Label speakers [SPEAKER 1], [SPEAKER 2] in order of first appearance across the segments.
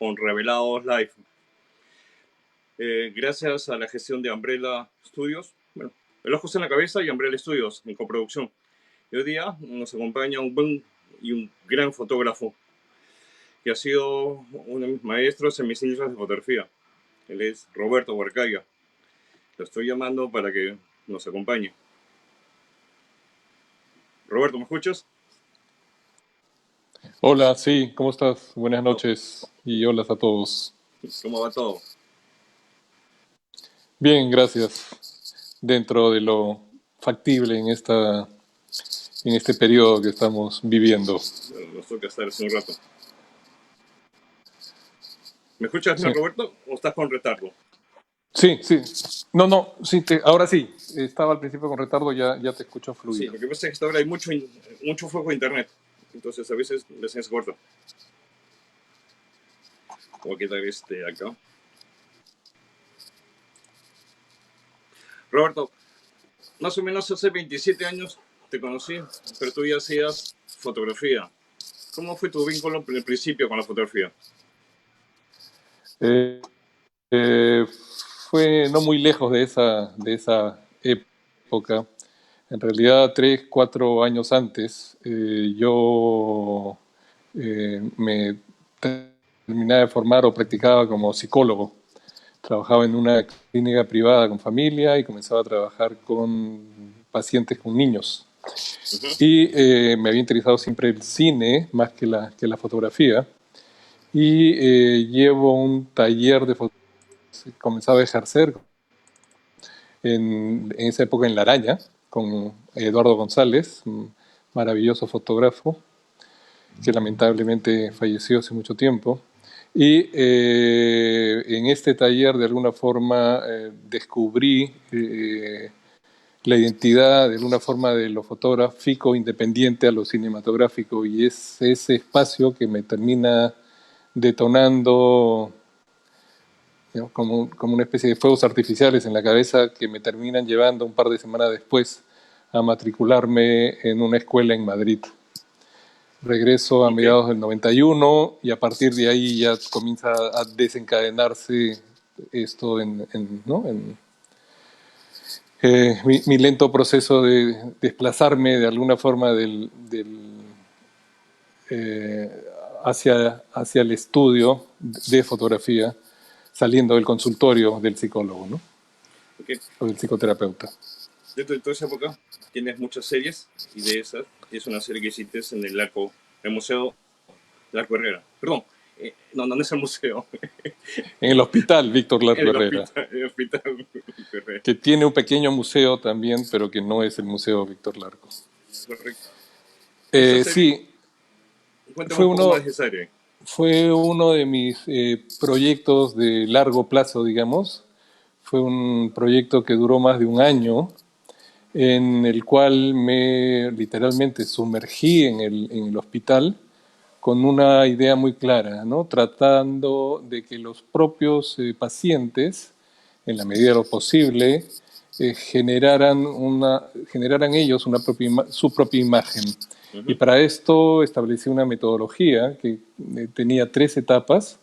[SPEAKER 1] con Revelados Live. Gracias a la gestión de Umbrella Studios, bueno, El Ojos en la Cabeza y Umbrella Studios en coproducción. Y hoy día nos acompaña un buen y un gran fotógrafo que ha sido uno de mis maestros en mis inicios de fotografía. Él es Roberto Huarcaya. Lo estoy llamando para que nos acompañe. Roberto, ¿me escuchas?
[SPEAKER 2] Hola, sí, ¿cómo estás? Buenas noches y hola a todos.
[SPEAKER 1] ¿Cómo va todo?
[SPEAKER 2] Bien, gracias. Dentro de lo factible en este periodo que estamos viviendo.
[SPEAKER 1] Bueno, nos toca estar hace un rato. ¿Me escuchas bien,
[SPEAKER 2] Sí,
[SPEAKER 1] Roberto, o estás con retardo?
[SPEAKER 2] sí, sí. No, sí, ahora sí. Estaba al principio con retardo, ya te escucho
[SPEAKER 1] Sí,
[SPEAKER 2] fluido.
[SPEAKER 1] lo que pasa es que hasta ahora hay mucho flujo de internet. Entonces a veces la señal se corta. Voy a quitar acá. Roberto, más o menos hace 27 años te conocí, pero tú ya hacías fotografía. ¿Cómo fue tu vínculo en el principio con la fotografía?
[SPEAKER 2] Eh, eh, Fue no muy lejos de esa época. En realidad, 3, 4 años antes, yo me terminaba de formar o practicaba como psicólogo. Trabajaba en una clínica privada con familia y comenzaba a trabajar con pacientes con niños.
[SPEAKER 1] Ujú.
[SPEAKER 2] Y me había interesado siempre el cine más que la fotografía. Y llevo un taller de fotografía. Comenzaba a ejercer en esa época en La Araña con Eduardo González, un maravilloso fotógrafo que lamentablemente falleció hace mucho tiempo. Y en este taller, de alguna forma, descubrí la identidad, de alguna forma, de lo fotográfico independiente a lo cinematográfico. Y es ese espacio que me termina detonando, digamos, como una especie de fuegos artificiales en la cabeza que me terminan llevando un par de semanas después a matricularme en una escuela en Madrid. Regreso a
[SPEAKER 1] Ok.
[SPEAKER 2] mediados del 91 y a partir de ahí ya comienza a desencadenarse esto ¿no? Mi lento proceso de desplazarme de alguna forma eh, hacia el estudio de fotografía, saliendo del consultorio del psicólogo, ¿no?
[SPEAKER 1] Ok.
[SPEAKER 2] O del psicoterapeuta.
[SPEAKER 1] Dentro de toda esa época tienes muchas series y de esas es una serie que hiciste en el Museo del Arco Herrera. Perdón, no es el museo,
[SPEAKER 2] En el hospital Víctor Larco
[SPEAKER 1] en el
[SPEAKER 2] Herrera,
[SPEAKER 1] hospital, el hospital Herrera.
[SPEAKER 2] que tiene un pequeño museo también, pero que no es el Museo Víctor Larco.
[SPEAKER 1] Correcto. Esa serie,
[SPEAKER 2] Sí,
[SPEAKER 1] cuéntame
[SPEAKER 2] fue
[SPEAKER 1] un poco más
[SPEAKER 2] uno,
[SPEAKER 1] de esa serie.
[SPEAKER 2] fue uno de mis proyectos de largo plazo, digamos. Fue un proyecto que duró más de un año, en el cual me literalmente sumergí en el hospital con una idea muy clara, ¿no? Tratando de que los propios pacientes, en la medida de lo posible, generaran ellos su propia imagen. Y
[SPEAKER 1] Ujú.
[SPEAKER 2] para esto establecí una metodología que tenía 3 etapas.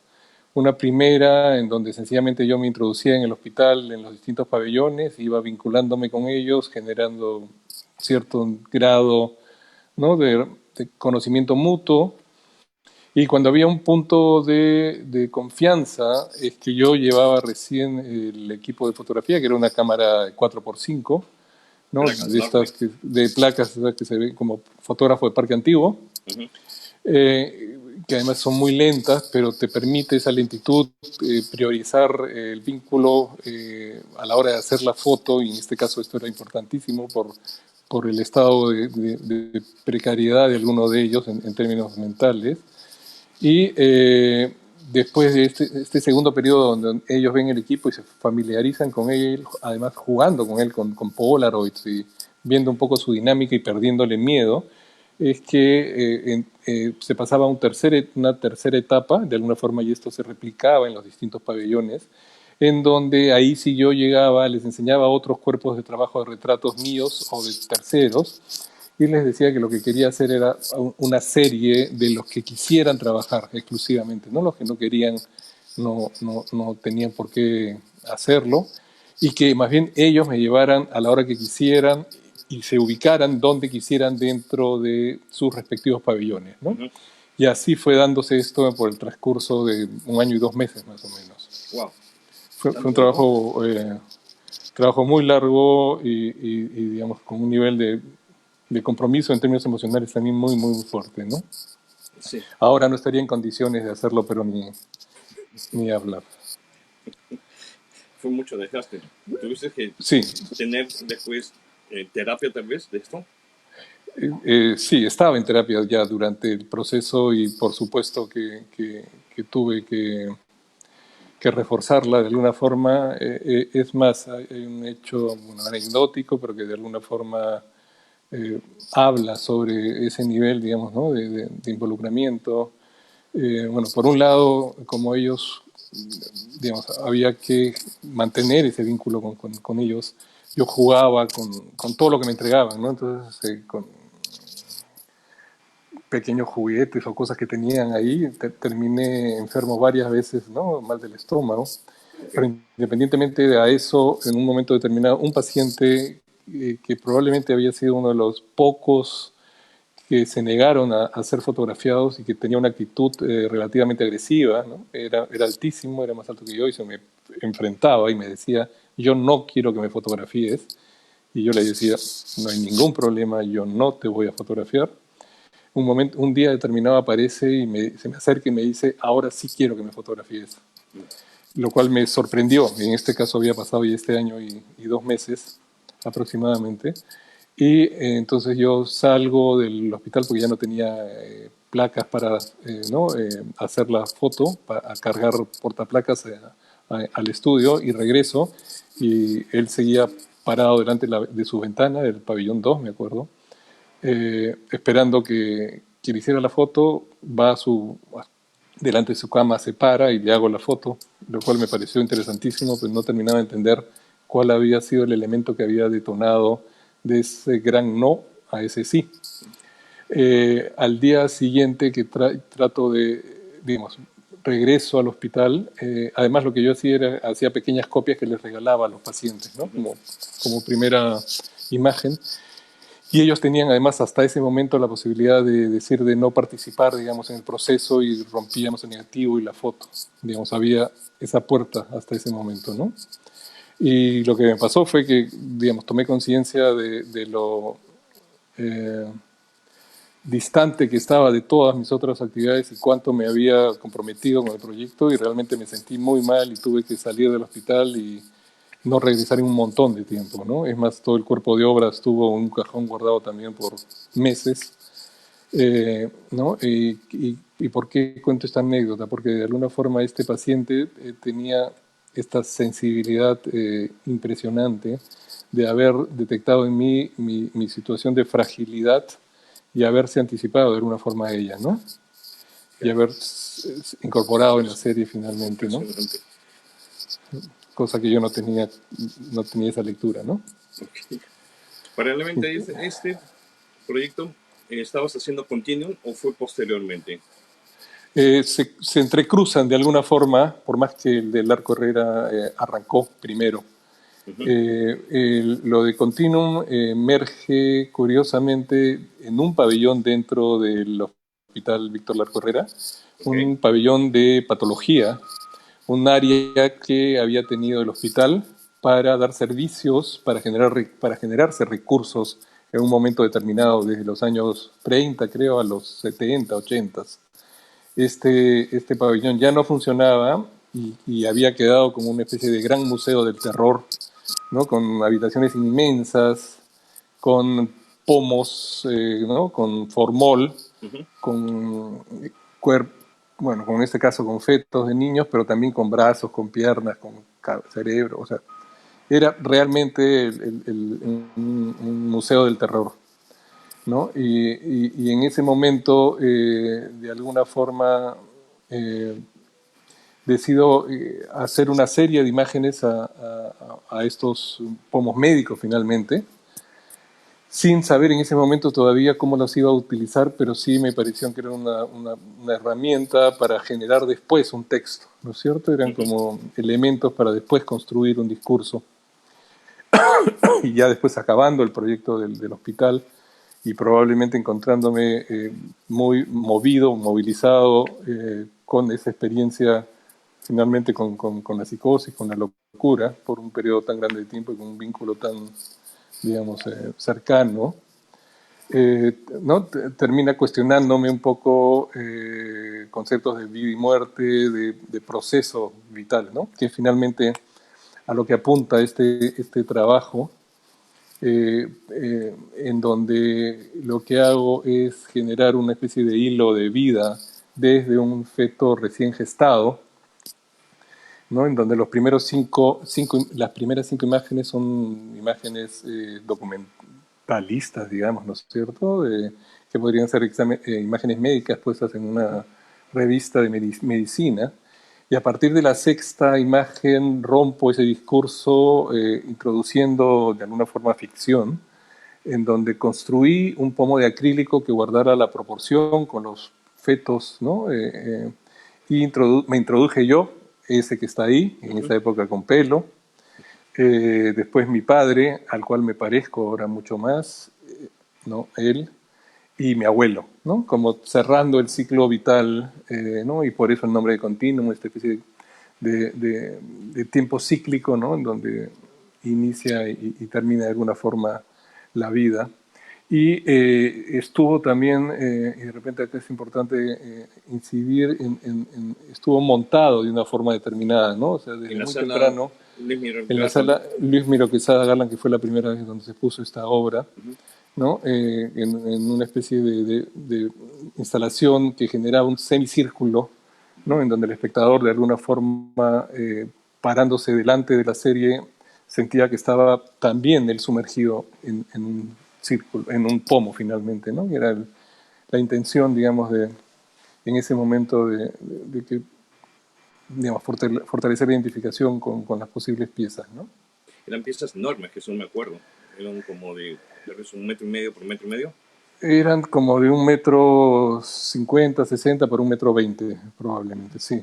[SPEAKER 2] Una primera en donde sencillamente yo me introducía en el hospital, en los distintos pabellones, iba vinculándome con ellos, generando cierto grado, ¿no? de conocimiento mutuo. Y cuando había un punto de confianza, es que yo llevaba recién el equipo de fotografía, que era una cámara 4x5, ¿no?
[SPEAKER 1] Placas,
[SPEAKER 2] De
[SPEAKER 1] ¿no?
[SPEAKER 2] estas de placas, ¿sabes? Que se ve como fotógrafo de parque antiguo,
[SPEAKER 1] Ujú.
[SPEAKER 2] que además son muy lentas, pero te permite esa lentitud priorizar el vínculo a la hora de hacer la foto, y en este caso esto era importantísimo por el estado de precariedad de alguno de ellos en términos mentales. Y después de este segundo periodo donde ellos ven el equipo y se familiarizan con él, además jugando con él con Polaroids y viendo un poco su dinámica y perdiéndole miedo, es que se pasaba a una tercera etapa, de alguna forma, y esto se replicaba en los distintos pabellones, en donde ahí sí yo llegaba, les enseñaba otros cuerpos de trabajo de retratos míos o de terceros, y les decía que lo que quería hacer era una serie de los que quisieran trabajar exclusivamente, no los que no querían, no tenían por qué hacerlo, y que más bien ellos me llevaran a la hora que quisieran y se ubicaran donde quisieran dentro de sus respectivos pabellones, ¿no?
[SPEAKER 1] Ujú.
[SPEAKER 2] Y así fue dándose esto por el transcurso de 1 año y 2 meses más o menos.
[SPEAKER 1] Wow,
[SPEAKER 2] Fue un
[SPEAKER 1] tanto tiempo.
[SPEAKER 2] trabajo muy largo y, digamos, con un nivel de compromiso en términos emocionales también muy, muy fuerte, ¿no?
[SPEAKER 1] Sí,
[SPEAKER 2] Ahora no estaría en condiciones de hacerlo, pero ni hablar.
[SPEAKER 1] fue mucho desgaste. ¿Tuviste que
[SPEAKER 2] Sí,
[SPEAKER 1] tener después terapia tal vez de esto?
[SPEAKER 2] sí, estaba en terapia ya durante el proceso y por supuesto que tuve que reforzarla de alguna forma. Es más, hay un hecho bueno, anecdótico, pero que de alguna forma habla sobre ese nivel, digamos, ¿no? de involucramiento. Bueno, por un lado, como ellos, digamos, había que mantener ese vínculo con ellos, yo jugaba con todo lo que me entregaban, ¿no? Entonces, con pequeños juguetes o cosas que tenían ahí, terminé enfermo varias veces, ¿no? Mal del estómago.
[SPEAKER 1] Ok.
[SPEAKER 2] Pero independientemente de eso, en un momento determinado, un paciente que probablemente había sido uno de los pocos que se negaron a ser fotografiados y que tenía una actitud relativamente agresiva, ¿no? Era altísimo, era más alto que yo y se me enfrentaba y me decía, yo no quiero que me fotografíes. Y yo le decía, no hay ningún problema, yo no te voy a fotografiar. Un día determinado aparece y se me acerca y me dice, ahora sí quiero que me fotografíes. Lo cual me sorprendió. En este caso había pasado ya este año y 2 meses aproximadamente. Y entonces yo salgo del hospital porque ya no tenía placas para ¿no? Hacer la foto, para cargar portaplacas al estudio y regreso. Y él seguía parado delante de su ventana, del pabellón 2, me acuerdo, esperando que le hiciera la foto, va delante de su cama, se para y le hago la foto, lo cual me pareció interesantísimo, pues no terminaba de entender cuál había sido el elemento que había detonado de ese gran no a ese sí. Al día siguiente que trato digamos, regreso al hospital, además lo que yo hacía era, hacía pequeñas copias que les regalaba a los pacientes, ¿no? Como primera imagen. Y ellos tenían además hasta ese momento la posibilidad de decir de no participar, digamos, en el proceso y rompíamos el negativo y la foto. Digamos, había esa puerta hasta ese momento, ¿no? Y lo que me pasó fue que, digamos, tomé conciencia de lo distante que estaba de todas mis otras actividades y cuánto me había comprometido con el proyecto y realmente me sentí muy mal y tuve que salir del hospital y no regresar en un montón de tiempo, ¿no? Es más, todo el cuerpo de obra estuvo en un cajón guardado también por meses, ¿no? ¿Y por qué cuento esta anécdota? Porque de alguna forma este paciente tenía esta sensibilidad impresionante de haber detectado en mí mi situación de fragilidad y haberse anticipado de alguna forma a ella, ¿no? Y haber incorporado en la serie finalmente, ¿no?
[SPEAKER 1] Impresionante.
[SPEAKER 2] Cosa que yo no tenía esa lectura, ¿no?
[SPEAKER 1] Okay. Paralelamente a este proyecto, ¿estabas haciendo Continuum o fue posteriormente?
[SPEAKER 2] Se entrecruzan de alguna forma, por más que el del Arco Herrera arrancó primero.
[SPEAKER 1] Ujú.
[SPEAKER 2] Lo de Continuum emerge curiosamente en un pabellón dentro del Hospital Víctor Larco Herrera,
[SPEAKER 1] Ok.
[SPEAKER 2] un pabellón de patología, un área que había tenido el hospital para dar servicios, para generarse recursos en un momento determinado, desde los años 30, creo, a los 70, 80. Este pabellón ya no funcionaba y había quedado como una especie de gran museo del terror, ¿no? Con habitaciones inmensas, con pomos, ¿no? Con formol,
[SPEAKER 1] Ujú.
[SPEAKER 2] con cuerpos, bueno, con este caso con fetos de niños, pero también con brazos, con piernas, con cerebro, o sea, era realmente un museo del terror, ¿no? Y en ese momento, de alguna forma, eh, decido hacer una serie de imágenes a estos pomos médicos finalmente, sin saber en ese momento todavía cómo las iba a utilizar, pero sí me pareció que era una herramienta para generar después un texto, ¿no es cierto? Eran
[SPEAKER 1] Ujú.
[SPEAKER 2] como elementos para después construir un discurso. Y ya después acabando el proyecto del hospital y probablemente encontrándome muy movido, movilizado con esa experiencia finalmente con la psicosis, con la locura, por un periodo tan grande de tiempo y con un vínculo tan, digamos, cercano, ¿no? Termina cuestionándome un poco conceptos de vida y muerte, de proceso vital, ¿no? Que finalmente a lo que apunta este trabajo, en donde lo que hago es generar una especie de hilo de vida desde un feto recién gestado, ¿no? En donde los primeros las primeras 5 imágenes son imágenes documentalistas, digamos, ¿no es cierto? Que podrían ser imágenes médicas puestas en una revista de medicina. Y a partir de la sexta imagen rompo ese discurso introduciendo de alguna forma ficción, en donde construí un pomo de acrílico que guardara la proporción con los fetos, ¿no? Y me introduje yo, ese que está ahí, en
[SPEAKER 1] Ujú.
[SPEAKER 2] esa época con pelo. Después mi padre, al cual me parezco ahora mucho más, ¿no? Él y mi abuelo, ¿no? Como cerrando el ciclo vital, ¿no? Y por eso el nombre de continuum, esta especie de tiempo cíclico, ¿no? En donde inicia y termina de alguna forma la vida. Y estuvo también, y de repente acá es importante incidir, estuvo montado de una forma determinada, ¿no? O sea, desde
[SPEAKER 1] En la
[SPEAKER 2] muy
[SPEAKER 1] sala
[SPEAKER 2] temprano,
[SPEAKER 1] Luis Miguel
[SPEAKER 2] en la
[SPEAKER 1] Garland.
[SPEAKER 2] sala Luis Miro Quesada Garland, que fue la primera vez donde se puso esta obra,
[SPEAKER 1] Ujú.
[SPEAKER 2] ¿no? En una especie de instalación que generaba un semicírculo, ¿no? En donde el espectador de alguna forma, parándose delante de la serie, sentía que estaba también él sumergido en un círculo, en un pomo finalmente, ¿no? Y era la intención, digamos, en ese momento de que, digamos, fortalecer la identificación con las posibles piezas, ¿no?
[SPEAKER 1] Eran piezas enormes, que eso no me acuerdo. Eran como de tal vez 1,5 m por 1,5 m.
[SPEAKER 2] Eran como de 1,50 m, 60 por 1,20 m, probablemente, sí.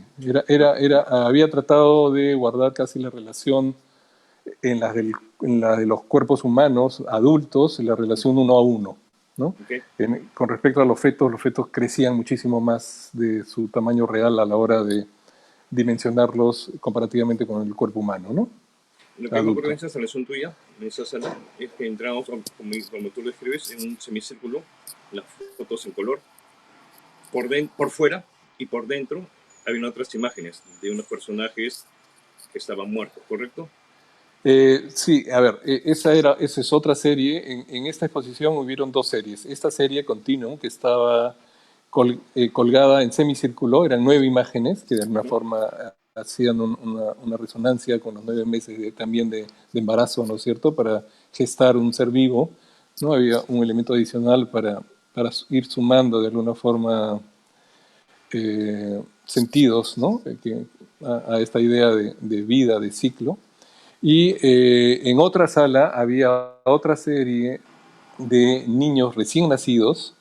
[SPEAKER 2] Había tratado de guardar casi la relación en la de los cuerpos humanos adultos, la relación uno a uno, ¿no?
[SPEAKER 1] Okay.
[SPEAKER 2] Con respecto a los fetos crecían muchísimo más de su tamaño real a la hora de dimensionarlos comparativamente con el cuerpo humano, ¿no?
[SPEAKER 1] Lo que yo me acuerdo de
[SPEAKER 2] Adulto.
[SPEAKER 1] esa instalación tuya, en esa sala, es que entramos, como tú lo describes, en un semicírculo, las fotos en color, por fuera y por dentro había otras imágenes de unos personajes que estaban muertos, ¿correcto?
[SPEAKER 2] Sí, a ver, esa es otra serie. En esta exposición hubieron dos series. Esta serie Continuum, que estaba colgada en semicírculo, eran 9 imágenes que de alguna
[SPEAKER 1] Ujú.
[SPEAKER 2] forma hacían una resonancia con los 9 meses también de embarazo, ¿no es cierto?, para gestar un ser vivo, ¿no? Había un elemento adicional para ir sumando de alguna forma sentidos, ¿no? A esta idea de vida, de ciclo. Y en otra sala había otra serie de niños recién nacidos,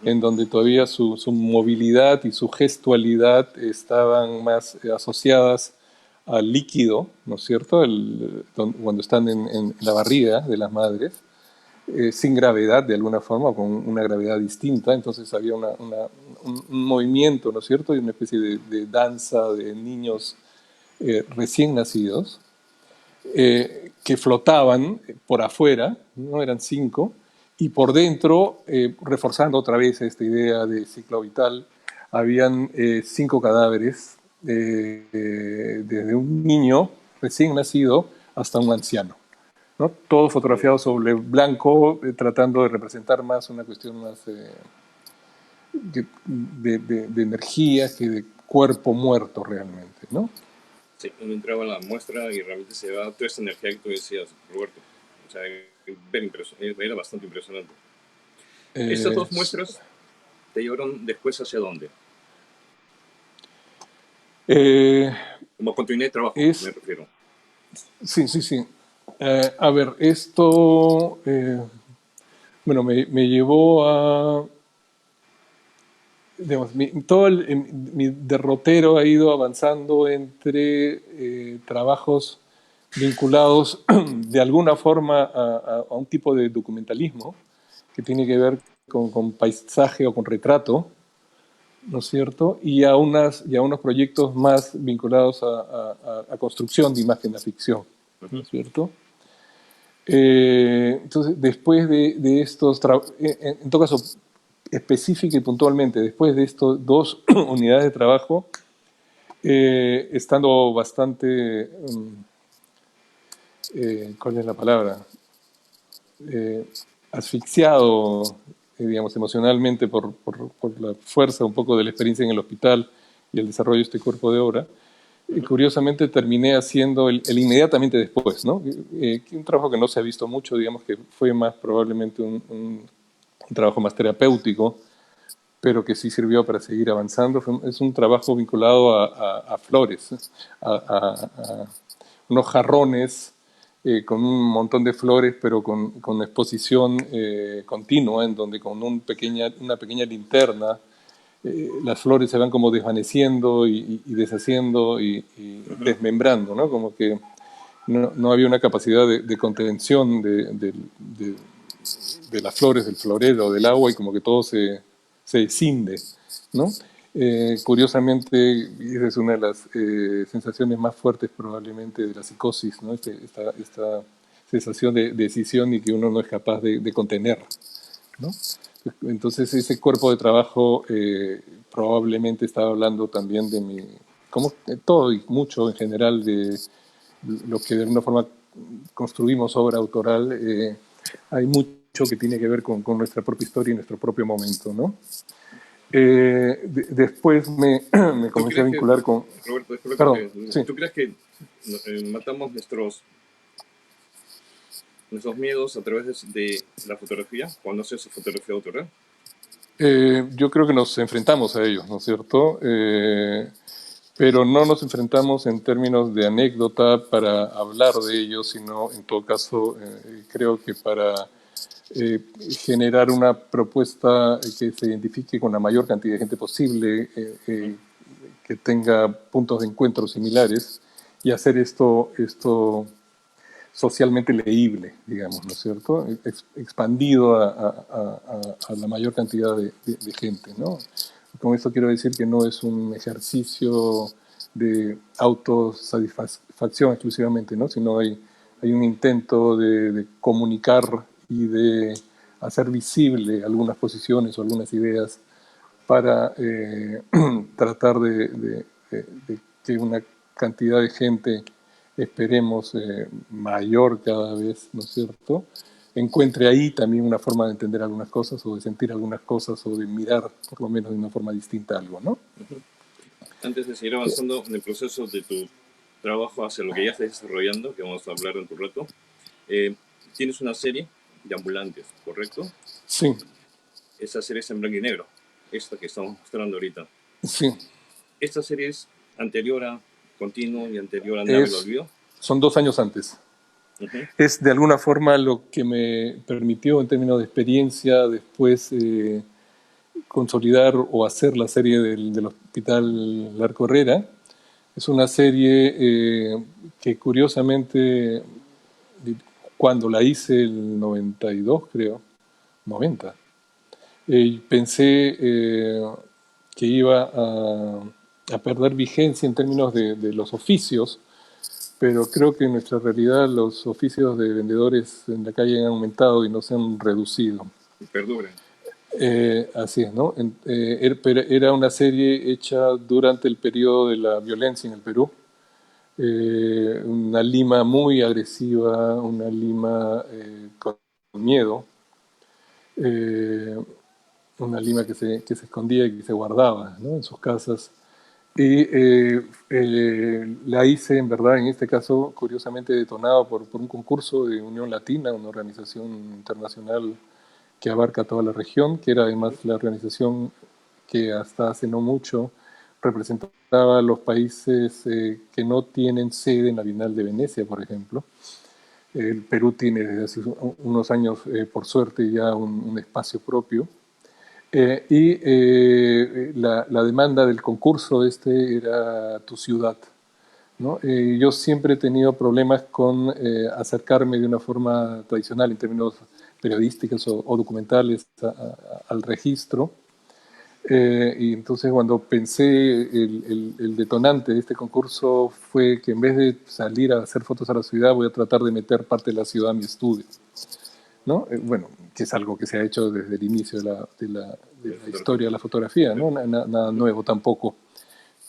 [SPEAKER 1] Ujú.
[SPEAKER 2] en donde todavía su movilidad y su gestualidad estaban más asociadas al líquido, ¿no es cierto? Cuando están en la barriga de las madres, sin gravedad de alguna forma, con una gravedad distinta, entonces había un movimiento, ¿no es cierto? Y una especie de danza de niños recién nacidos que flotaban por afuera, no eran 5, y por dentro, reforzando otra vez esta idea de ciclo vital, habían 5 cadáveres, desde un niño recién nacido hasta un anciano, ¿no? Todo
[SPEAKER 1] Oh,
[SPEAKER 2] fotografiado sobre blanco, tratando de representar más una cuestión más de energía que de cuerpo muerto realmente, ¿no?
[SPEAKER 1] sí, uno entraba a la muestra y realmente se llevaba toda esa energía que tú decías, Roberto. O sea, era bastante impresionante. Estas
[SPEAKER 2] Eh,
[SPEAKER 1] dos muestras te llevaron después hacia dónde?
[SPEAKER 2] eh,
[SPEAKER 1] Como continuidad de trabajo, me
[SPEAKER 2] es
[SPEAKER 1] refiero.
[SPEAKER 2] Sí, sí, sí. A ver, esto Bueno, me llevó a, digamos, mi derrotero ha ido avanzando entre trabajos vinculados de alguna forma a un tipo de documentalismo que tiene que ver con paisaje o con retrato, ¿no es cierto? Y a unos proyectos más vinculados a construcción de imagen de ficción, ¿no
[SPEAKER 1] Ujú.
[SPEAKER 2] es cierto? Entonces, después de estos, en todo caso, específica y puntualmente, después de estos dos unidades de trabajo, estando bastante, ¿cuál es la palabra? Eh, Asfixiado, digamos, emocionalmente por la fuerza un poco de la experiencia en el hospital y el desarrollo de este cuerpo de obra,
[SPEAKER 1] Ujú.
[SPEAKER 2] curiosamente terminé haciendo el inmediatamente después, ¿no? Un trabajo que no se ha visto mucho, digamos que fue más probablemente un trabajo más terapéutico, pero que sí sirvió para seguir avanzando. Es un trabajo vinculado a flores, a unos jarrones con un montón de flores, pero con exposición continua, en donde con una pequeña linterna las flores se van como desvaneciendo y deshaciendo y
[SPEAKER 1] Ujú.
[SPEAKER 2] desmembrando, ¿no? Como que no había una capacidad de contención de las flores, del florero, del agua, y como que todo se descinde, ¿no? Curiosamente, esa es una de las sensaciones más fuertes probablemente de la psicosis, ¿no? Esta sensación de decisión y que uno no es capaz de contener, ¿no? Entonces ese cuerpo de trabajo probablemente estaba hablando también de mi, como todo y mucho en general, de lo que de alguna forma construimos obra autoral. Hay mucho que tiene que ver con nuestra propia historia y nuestro propio momento, ¿no? Después me
[SPEAKER 1] ¿Tú
[SPEAKER 2] comencé a
[SPEAKER 1] crees que,
[SPEAKER 2] vincular con...
[SPEAKER 1] Roberto, disculpa que
[SPEAKER 2] Perdón, sí.
[SPEAKER 1] tú crees que matamos nuestros miedos a través de la fotografía cuando haces fotografía autoral?
[SPEAKER 2] Yo creo que nos enfrentamos a ellos, ¿no es cierto? Pero no nos enfrentamos en términos de anécdota para hablar de ellos, sino en todo caso creo que para generar una propuesta que se identifique con la mayor cantidad de gente posible, que tenga puntos de encuentro similares y hacer esto socialmente leíble, digamos, ¿no es cierto? Expandido a la mayor cantidad de gente, ¿no? Con esto quiero decir que no es un ejercicio de autosatisfacción exclusivamente, ¿no? Sino hay un intento de comunicar y de hacer visible algunas posiciones o algunas ideas para tratar de que una cantidad de gente, esperemos, mayor cada vez, ¿no es cierto?, encuentre ahí también una forma de entender algunas cosas o de sentir algunas cosas o de mirar por lo menos de una forma distinta algo, ¿no?
[SPEAKER 1] Ujú. Antes de seguir avanzando en el proceso de tu trabajo hacia lo que ya estás desarrollando, que vamos a hablar en tu rato, eh, tienes una serie de ambulantes, ¿correcto?
[SPEAKER 2] Sí,
[SPEAKER 1] Esa serie es en blanco y negro, esta que estamos mostrando ahorita.
[SPEAKER 2] sí.
[SPEAKER 1] Esta serie es anterior a Continuo y anterior a Nave del
[SPEAKER 2] Es,
[SPEAKER 1] Olvido.
[SPEAKER 2] son 2 años antes.
[SPEAKER 1] Ujú.
[SPEAKER 2] Es de alguna forma lo que me permitió en términos de experiencia después consolidar o hacer la serie del Hospital Larco Herrera. Es una serie que curiosamente, cuando la hice el 92, creo, 90, pensé que iba a perder vigencia en términos de los oficios, pero creo que en nuestra realidad los oficios de vendedores en la calle han aumentado y no se han reducido.
[SPEAKER 1] Y perduran.
[SPEAKER 2] Así es, ¿no? Pero era una serie hecha durante el periodo de la violencia en el Perú. Una Lima muy agresiva, una Lima con miedo, eh, una Lima que se escondía y que se guardaba, ¿no?, en sus casas. Y la hice, en verdad, en este caso, curiosamente detonado por un concurso de Unión Latina, una organización internacional que abarca toda la región, que era además la organización que hasta hace no mucho representaba a los países que no tienen sede en la Bienal de Venecia, por ejemplo. El Perú tiene desde hace unos años, por suerte, ya un espacio propio. La demanda del concurso este era Tu Ciudad, ¿no? Yo siempre he tenido problemas con acercarme de una forma tradicional en términos periodísticos o documentales al registro. Y entonces cuando pensé, el detonante de este concurso fue que en vez de salir a hacer fotos a la ciudad, voy a tratar de meter parte de la ciudad a mi estudio, ¿no? Bueno, que es algo que se ha hecho desde el inicio de la historia de la fotografía, ¿no? Nada nuevo tampoco.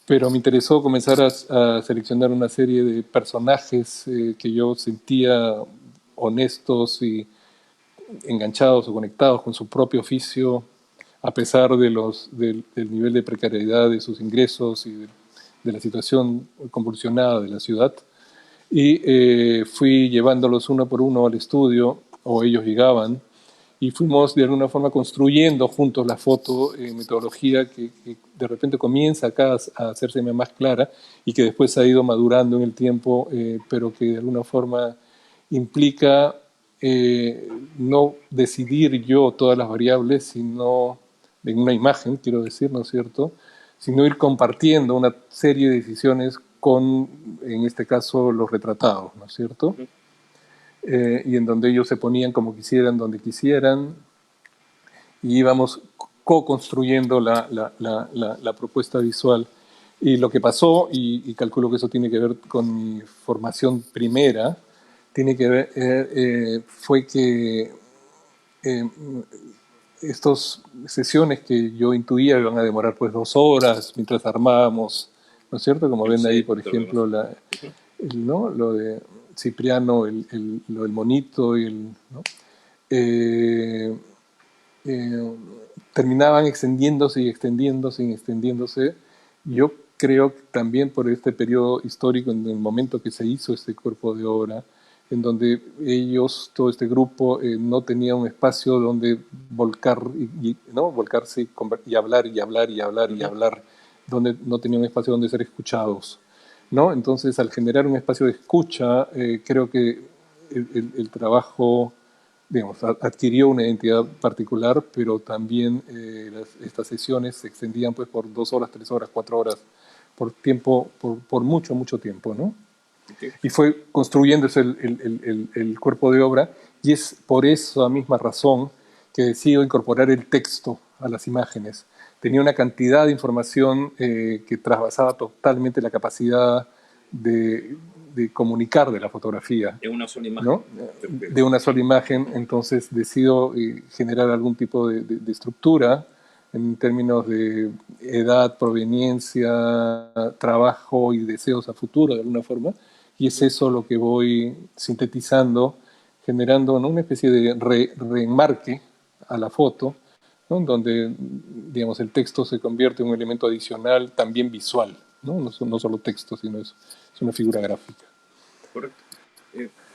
[SPEAKER 2] Pero me interesó comenzar a seleccionar una serie de personajes que yo sentía honestos y enganchados o conectados con su propio oficio, a pesar del nivel de precariedad de sus ingresos y de la situación convulsionada de la ciudad. Y fui llevándolos uno por uno al estudio, o ellos llegaban, y fuimos de alguna forma construyendo juntos la foto, metodología que de repente comienza acá a hacerse más clara y que después ha ido madurando en el tiempo, pero que de alguna forma implica no decidir yo todas las variables, sino en una imagen, quiero decir, ¿no es cierto?, sino ir compartiendo una serie de decisiones con, en este caso, los retratados, ¿no es cierto? Y en donde ellos se ponían como quisieran, donde quisieran, y íbamos co-construyendo la propuesta visual. Y lo que pasó, y calculo que eso tiene que ver con mi formación primera, tiene que ver, fue que eh, estas sesiones que yo intuía iban a demorar pues 2 horas mientras armábamos, ¿no es cierto? Como
[SPEAKER 1] El
[SPEAKER 2] ven ahí,
[SPEAKER 1] set
[SPEAKER 2] por
[SPEAKER 1] y todo lo demás.
[SPEAKER 2] ejemplo, ¿no? Lo de Cipriano, lo del monito y el, ¿no? eh, eh, terminaban extendiéndose y extendiéndose y extendiéndose. Yo creo que también por este periodo histórico, en el momento que se hizo este cuerpo de obra, en donde ellos, todo este grupo, no tenía un espacio donde volcar, ¿no? Volcarse y hablar y hablar y hablar y hablar, donde no tenía un espacio donde ser escuchados, ¿no? Entonces, al generar un espacio de escucha, creo que el trabajo, digamos, adquirió una identidad particular, pero también estas sesiones se extendían pues por 2 horas, 3 horas, 4 horas, por tiempo, por mucho, mucho tiempo, ¿no?
[SPEAKER 1] Okay.
[SPEAKER 2] Y fue construyéndose el cuerpo de obra, y es por esa misma razón que decido incorporar el texto a las imágenes. Tenía una cantidad de información que trasvasaba totalmente la capacidad de, de comunicar de la fotografía,
[SPEAKER 1] Es una sola imagen,
[SPEAKER 2] ¿no?
[SPEAKER 1] te
[SPEAKER 2] De
[SPEAKER 1] refieres.
[SPEAKER 2] una sola imagen. Entonces decido generar algún tipo de estructura en términos de edad, proveniencia, trabajo y deseos a futuro de alguna forma, y es eso lo que voy sintetizando, generando, ¿no?, una especie de reenmarque a la foto, ¿no?, donde, digamos, el texto se convierte en un elemento adicional también visual, ¿no? No solo texto, sino es una figura gráfica.
[SPEAKER 1] Correcto.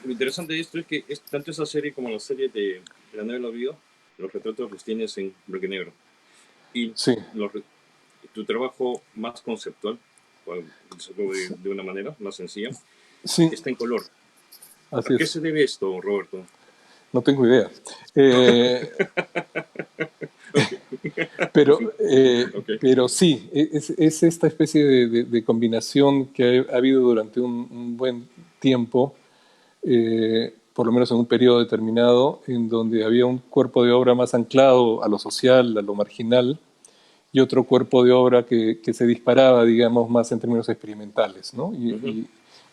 [SPEAKER 1] Lo interesante de esto es que tanto esa serie como la serie de La Nueva del Olvido, los retratos los tienes en blanco y negro. Y
[SPEAKER 2] Sí,
[SPEAKER 1] los, tu trabajo más conceptual, de una manera más sencilla,
[SPEAKER 2] sí,
[SPEAKER 1] está en color. ¿A
[SPEAKER 2] así
[SPEAKER 1] qué
[SPEAKER 2] es.
[SPEAKER 1] se debe esto, Roberto?
[SPEAKER 2] No tengo idea. Eh,
[SPEAKER 1] Okay.
[SPEAKER 2] pero,
[SPEAKER 1] Okay.
[SPEAKER 2] pero sí, es esta especie de combinación que ha habido durante un buen tiempo, por lo menos en un periodo determinado, en donde había un cuerpo de obra más anclado a lo social, a lo marginal, y otro cuerpo de obra que se disparaba, digamos, más en términos experimentales, ¿no? Y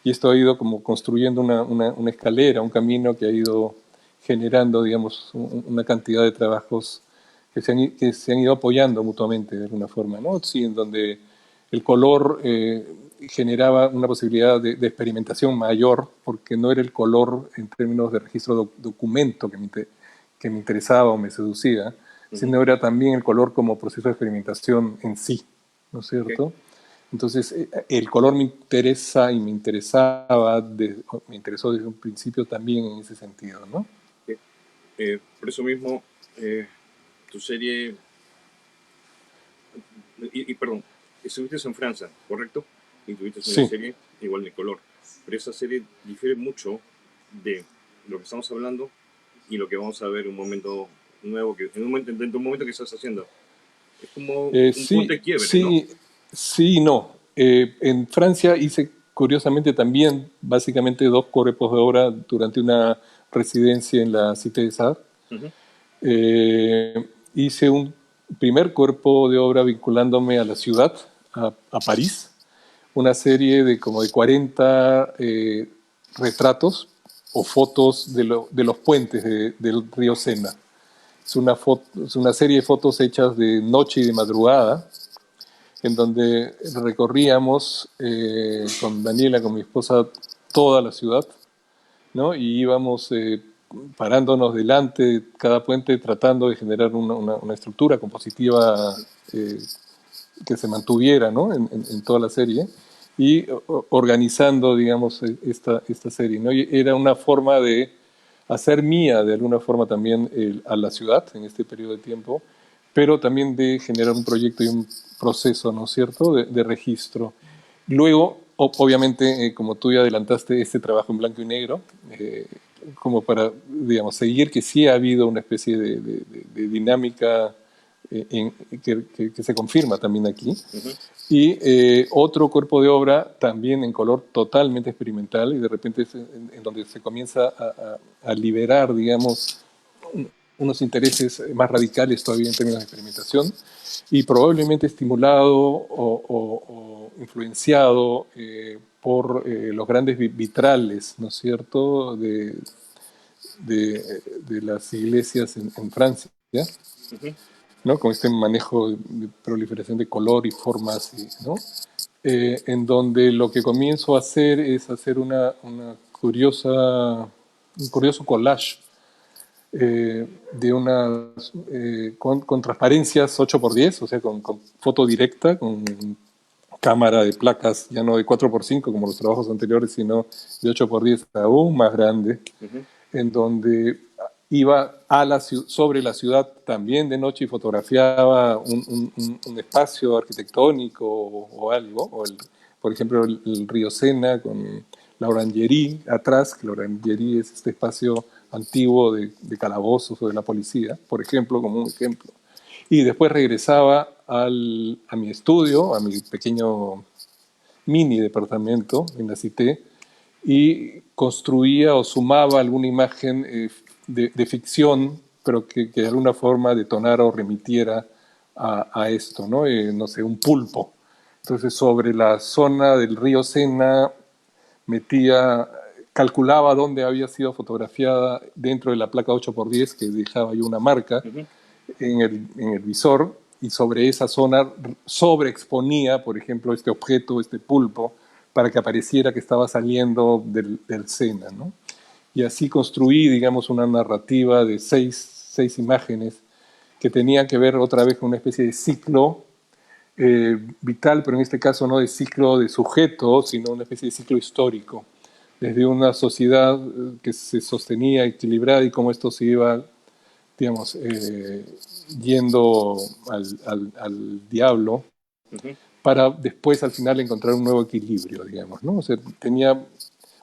[SPEAKER 2] esto ha ido como construyendo una escalera, un camino que ha ido generando, digamos, una cantidad de trabajos que se han ido apoyando mutuamente de alguna forma, ¿no? Sí, en donde el color generaba una posibilidad de experimentación mayor, porque no era el color en términos de registro documento que me interesaba o me seducía, sino era también el color como proceso de experimentación en sí, ¿no es
[SPEAKER 1] Okay.
[SPEAKER 2] cierto? Entonces, el color me interesa y me interesaba, me interesó desde un principio también en ese sentido, ¿no?
[SPEAKER 1] Okay. Por eso mismo, tu serie, perdón, estuviste en Francia, ¿correcto? Y tuviste una
[SPEAKER 2] Sí,
[SPEAKER 1] serie igual de color. Pero esa serie difiere mucho de lo que estamos hablando y lo que vamos a ver en un momento nuevo, que, en un momento, dentro de un momento que estás haciendo. Es como un punto
[SPEAKER 2] Sí,
[SPEAKER 1] de quiebre, ¿no?
[SPEAKER 2] sí, sí y no. En Francia hice curiosamente también básicamente dos cuerpos de obra durante una residencia en la Cité des Arts.
[SPEAKER 1] Ujú,
[SPEAKER 2] Hice un primer cuerpo de obra vinculándome a la ciudad, a París, una serie de como de 40 retratos o fotos de los puentes del río Sena. Es una serie de fotos hechas de noche y de madrugada, en donde recorríamos con Daniela, con mi esposa, toda la ciudad, ¿no? Y íbamos parándonos delante de cada puente tratando de generar una estructura compositiva eh, que se mantuviera, ¿no? En toda la serie y organizando, digamos, esta serie, ¿no? Y era una forma de hacer mía, de alguna forma, también a la ciudad en este periodo de tiempo, pero también de generar un proyecto y un proceso, ¿no es cierto?, de registro. Luego, obviamente, como tú ya adelantaste, este trabajo en blanco y negro, como para, digamos, seguir que sí ha habido una especie de dinámica que se confirma también aquí.
[SPEAKER 1] ujú.
[SPEAKER 2] Y otro cuerpo de obra también en color totalmente experimental y de repente es en donde se comienza a liberar, digamos, unos intereses más radicales todavía en términos de experimentación y probablemente estimulado o influenciado por los grandes vitrales, ¿no es cierto?, de las iglesias en Francia,
[SPEAKER 1] Ujú.
[SPEAKER 2] ¿no? Con este manejo de proliferación de color y formas, ¿no? En donde lo que comienzo a hacer es hacer un curioso collage con transparencias 8x10, o sea, con foto directa, con cámara de placas ya no de 4x5 como los trabajos anteriores, sino de 8x10 aún más grande,
[SPEAKER 1] Ujú,
[SPEAKER 2] en donde iba sobre la ciudad también de noche y fotografiaba un espacio arquitectónico o algo, por ejemplo el río Sena con la Orangerie atrás, que la Orangerie es este espacio antiguo de calabozos o de la policía, por ejemplo, como un ejemplo. Y después regresaba a mi estudio, a mi pequeño mini departamento en la Cité, y construía o sumaba alguna imagen de ficción, pero que de alguna forma detonara o remitiera a esto, ¿no? No sé, un pulpo. Entonces, sobre la zona del río Sena, metía, calculaba dónde había sido fotografiada dentro de la placa 8x10, que dejaba yo una marca
[SPEAKER 1] ujú.
[SPEAKER 2] en el visor, y sobre esa zona sobreexponía, por ejemplo, este objeto, este pulpo, para que apareciera que estaba saliendo del Sena, ¿no? Y así construí, digamos, una narrativa de seis imágenes que tenía que ver otra vez con una especie de ciclo vital, pero en este caso no de ciclo de sujeto, sino una especie de ciclo histórico, desde una sociedad que se sostenía equilibrada y cómo esto se iba, digamos, yendo al diablo
[SPEAKER 1] Ujú.
[SPEAKER 2] para después al final encontrar un nuevo equilibrio, digamos, ¿no? O sea, tenía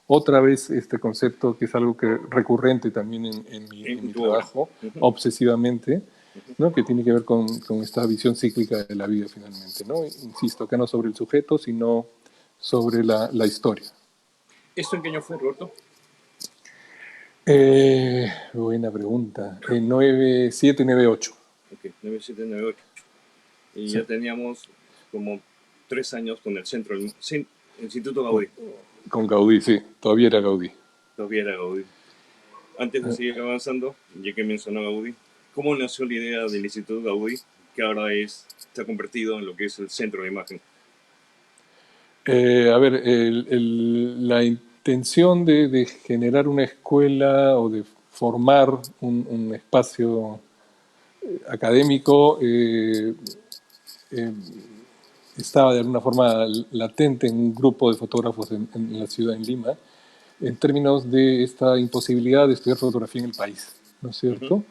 [SPEAKER 2] otra vez este concepto que es algo que recurrente también en
[SPEAKER 1] En
[SPEAKER 2] mi
[SPEAKER 1] tu obra.
[SPEAKER 2] trabajo,
[SPEAKER 1] Ujú,
[SPEAKER 2] obsesivamente,
[SPEAKER 1] ujú.
[SPEAKER 2] ¿no? Que tiene que ver con esta visión cíclica de la vida finalmente, ¿no? Insisto, acá no sobre el sujeto, sino sobre la historia.
[SPEAKER 1] ¿Esto en qué año fue, Roberto?
[SPEAKER 2] Buena pregunta. 9798.
[SPEAKER 1] Ok, 9798. Y
[SPEAKER 2] Sí.
[SPEAKER 1] ya teníamos como 3 años con el centro, Instituto Gaudí.
[SPEAKER 2] Con Gaudí, sí. Todavía era Gaudí.
[SPEAKER 1] Todavía era Gaudí. Antes de seguir avanzando, ya que mencionó Gaudí, ¿cómo nació la idea del Instituto Gaudí, que ahora se ha convertido en lo que es el centro de imagen?
[SPEAKER 2] A ver, la intención de generar una escuela o de formar un espacio académico eh, estaba de alguna forma latente en un grupo de fotógrafos en la ciudad, en Lima, en términos de esta imposibilidad de estudiar fotografía en el país, ¿no es
[SPEAKER 1] Ujú,
[SPEAKER 2] cierto?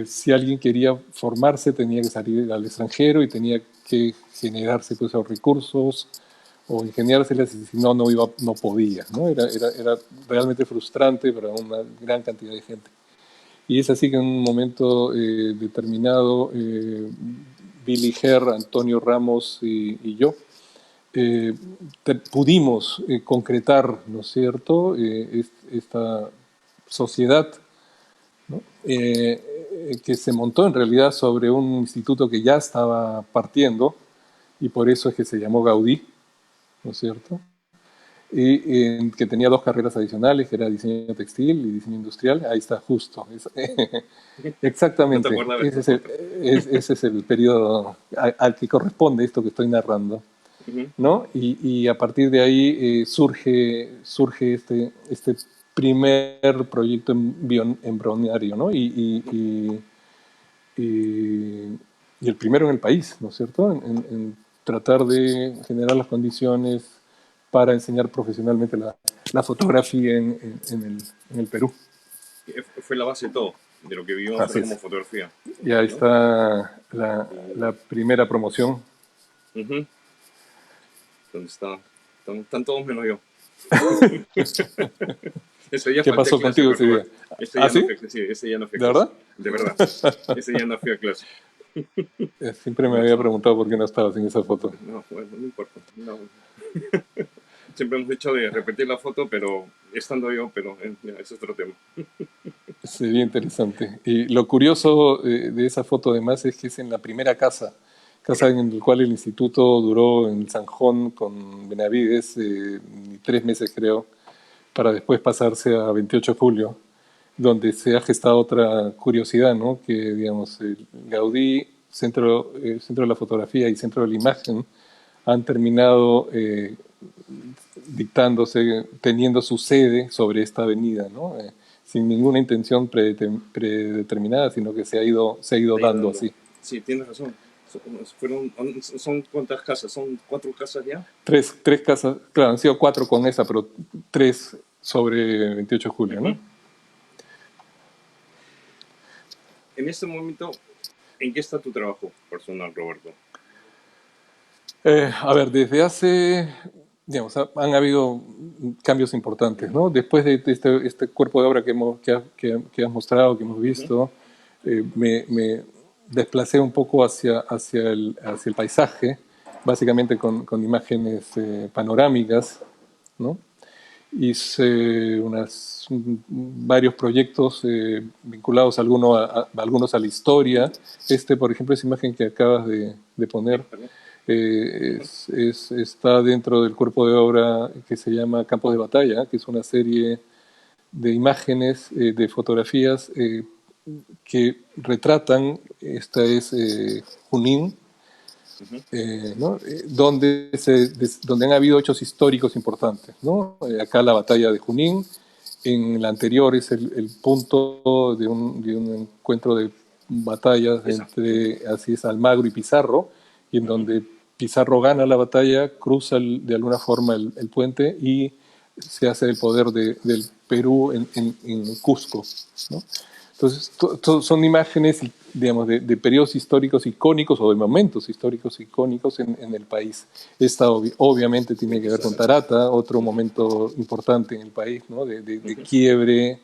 [SPEAKER 2] Si alguien quería formarse tenía que salir al extranjero y tenía que generarse pues, esos recursos o ingeniárselas, y si no, no podía, ¿no? Era realmente frustrante para una gran cantidad de gente. Y es así que en un momento determinado, Billy Herr, Antonio Ramos y yo, eh, pudimos concretar, ¿no es cierto?, esta sociedad, ¿no? Que se montó en realidad sobre un instituto que ya estaba partiendo, y por eso es que se llamó Gaudí, ¿no es cierto? Y que tenía dos carreras adicionales, que era diseño textil y diseño industrial. Ahí está, justo.
[SPEAKER 1] No te
[SPEAKER 2] Exactamente,
[SPEAKER 1] acuerdas de esta
[SPEAKER 2] ese
[SPEAKER 1] foto.
[SPEAKER 2] es el periodo al que corresponde esto que estoy narrando,
[SPEAKER 1] Ujú.
[SPEAKER 2] ¿no? Y a partir de ahí surge este primer proyecto embrionario, ¿no? Y, y el primero en el país, ¿no es cierto? En tratar de generar las condiciones para enseñar profesionalmente la fotografía en el Perú.
[SPEAKER 1] Fue la base de todo, de lo que vivimos
[SPEAKER 2] Así
[SPEAKER 1] ahora como
[SPEAKER 2] es.
[SPEAKER 1] fotografía,
[SPEAKER 2] Y ahí
[SPEAKER 1] ¿no?
[SPEAKER 2] está la
[SPEAKER 1] Y,
[SPEAKER 2] primera promoción.
[SPEAKER 1] ujú, ¿dónde está? Están todos menos yo. Ese día
[SPEAKER 2] ¿Qué
[SPEAKER 1] falté a
[SPEAKER 2] pasó
[SPEAKER 1] clase
[SPEAKER 2] contigo
[SPEAKER 1] para
[SPEAKER 2] ese
[SPEAKER 1] robar.
[SPEAKER 2] día?
[SPEAKER 1] Ese
[SPEAKER 2] ¿Ah,
[SPEAKER 1] día no
[SPEAKER 2] sí?
[SPEAKER 1] fui a clase, sí, ese día no fui a
[SPEAKER 2] ¿De
[SPEAKER 1] clase.
[SPEAKER 2] verdad?
[SPEAKER 1] De verdad. Ese día no fui a clase.
[SPEAKER 2] Siempre me
[SPEAKER 1] No,
[SPEAKER 2] había preguntado por qué no estabas en esa foto.
[SPEAKER 1] no, bueno, no importa. No. Siempre hemos hecho de repetir la foto, pero estando yo, pero ya, ese es otro tema.
[SPEAKER 2] Sería interesante. Y lo curioso de esa foto además es que es en la primera casa
[SPEAKER 1] Correcto.
[SPEAKER 2] en la cual el instituto duró en Sanjón con Benavides 3 meses creo, para después pasarse a 28 de julio, donde se ha gestado otra curiosidad, ¿no? Que digamos, el Gaudí, centro de la fotografía y centro de la imagen, han terminado dictándose, teniendo su sede sobre esta avenida, ¿no? Sin ninguna intención predeterminada, sino que se ha ido
[SPEAKER 1] Te ha ido
[SPEAKER 2] dando
[SPEAKER 1] dando.
[SPEAKER 2] así.
[SPEAKER 1] Sí, tienes razón. Son cuántas casas, son 4 casas ya.
[SPEAKER 2] Tres casas, claro, han sido cuatro con esa, pero tres sobre 28 de julio, ¿no?
[SPEAKER 1] Ujú. En este momento, ¿en qué está tu trabajo personal, Roberto?
[SPEAKER 2] A ver, desde hace, digamos, han habido cambios importantes, ¿no? Después de este cuerpo de obra que has mostrado, que hemos
[SPEAKER 1] Ujú.
[SPEAKER 2] visto, me desplacé un poco hacia el paisaje, básicamente con imágenes panorámicas, ¿no? Hice varios proyectos vinculados algunos a la historia. Por ejemplo, esa imagen que acabas de
[SPEAKER 1] Sí,
[SPEAKER 2] poner
[SPEAKER 1] perdón. Ujú.
[SPEAKER 2] está dentro del cuerpo de obra que se llama Campos de Batalla, que es una serie de imágenes, de fotografías que retratan, esta es Junín,
[SPEAKER 1] Ujú.
[SPEAKER 2] ¿no? Donde han habido hechos históricos importantes, ¿no? Acá la batalla de Junín, en la anterior es el punto de un encuentro de batallas
[SPEAKER 1] Esa.
[SPEAKER 2] entre, así es, Almagro y Pizarro, y en
[SPEAKER 1] Ujú.
[SPEAKER 2] donde Pizarro gana la batalla, cruza de alguna forma el puente y se hace el poder del Perú en Cusco, ¿no? Entonces, son imágenes, digamos, de periodos históricos icónicos o de momentos históricos icónicos en el país. Esta obviamente tiene que ver con
[SPEAKER 1] Excelente.
[SPEAKER 2] Tarata, otro momento importante en el país, ¿no? De
[SPEAKER 1] Ujú.
[SPEAKER 2] quiebre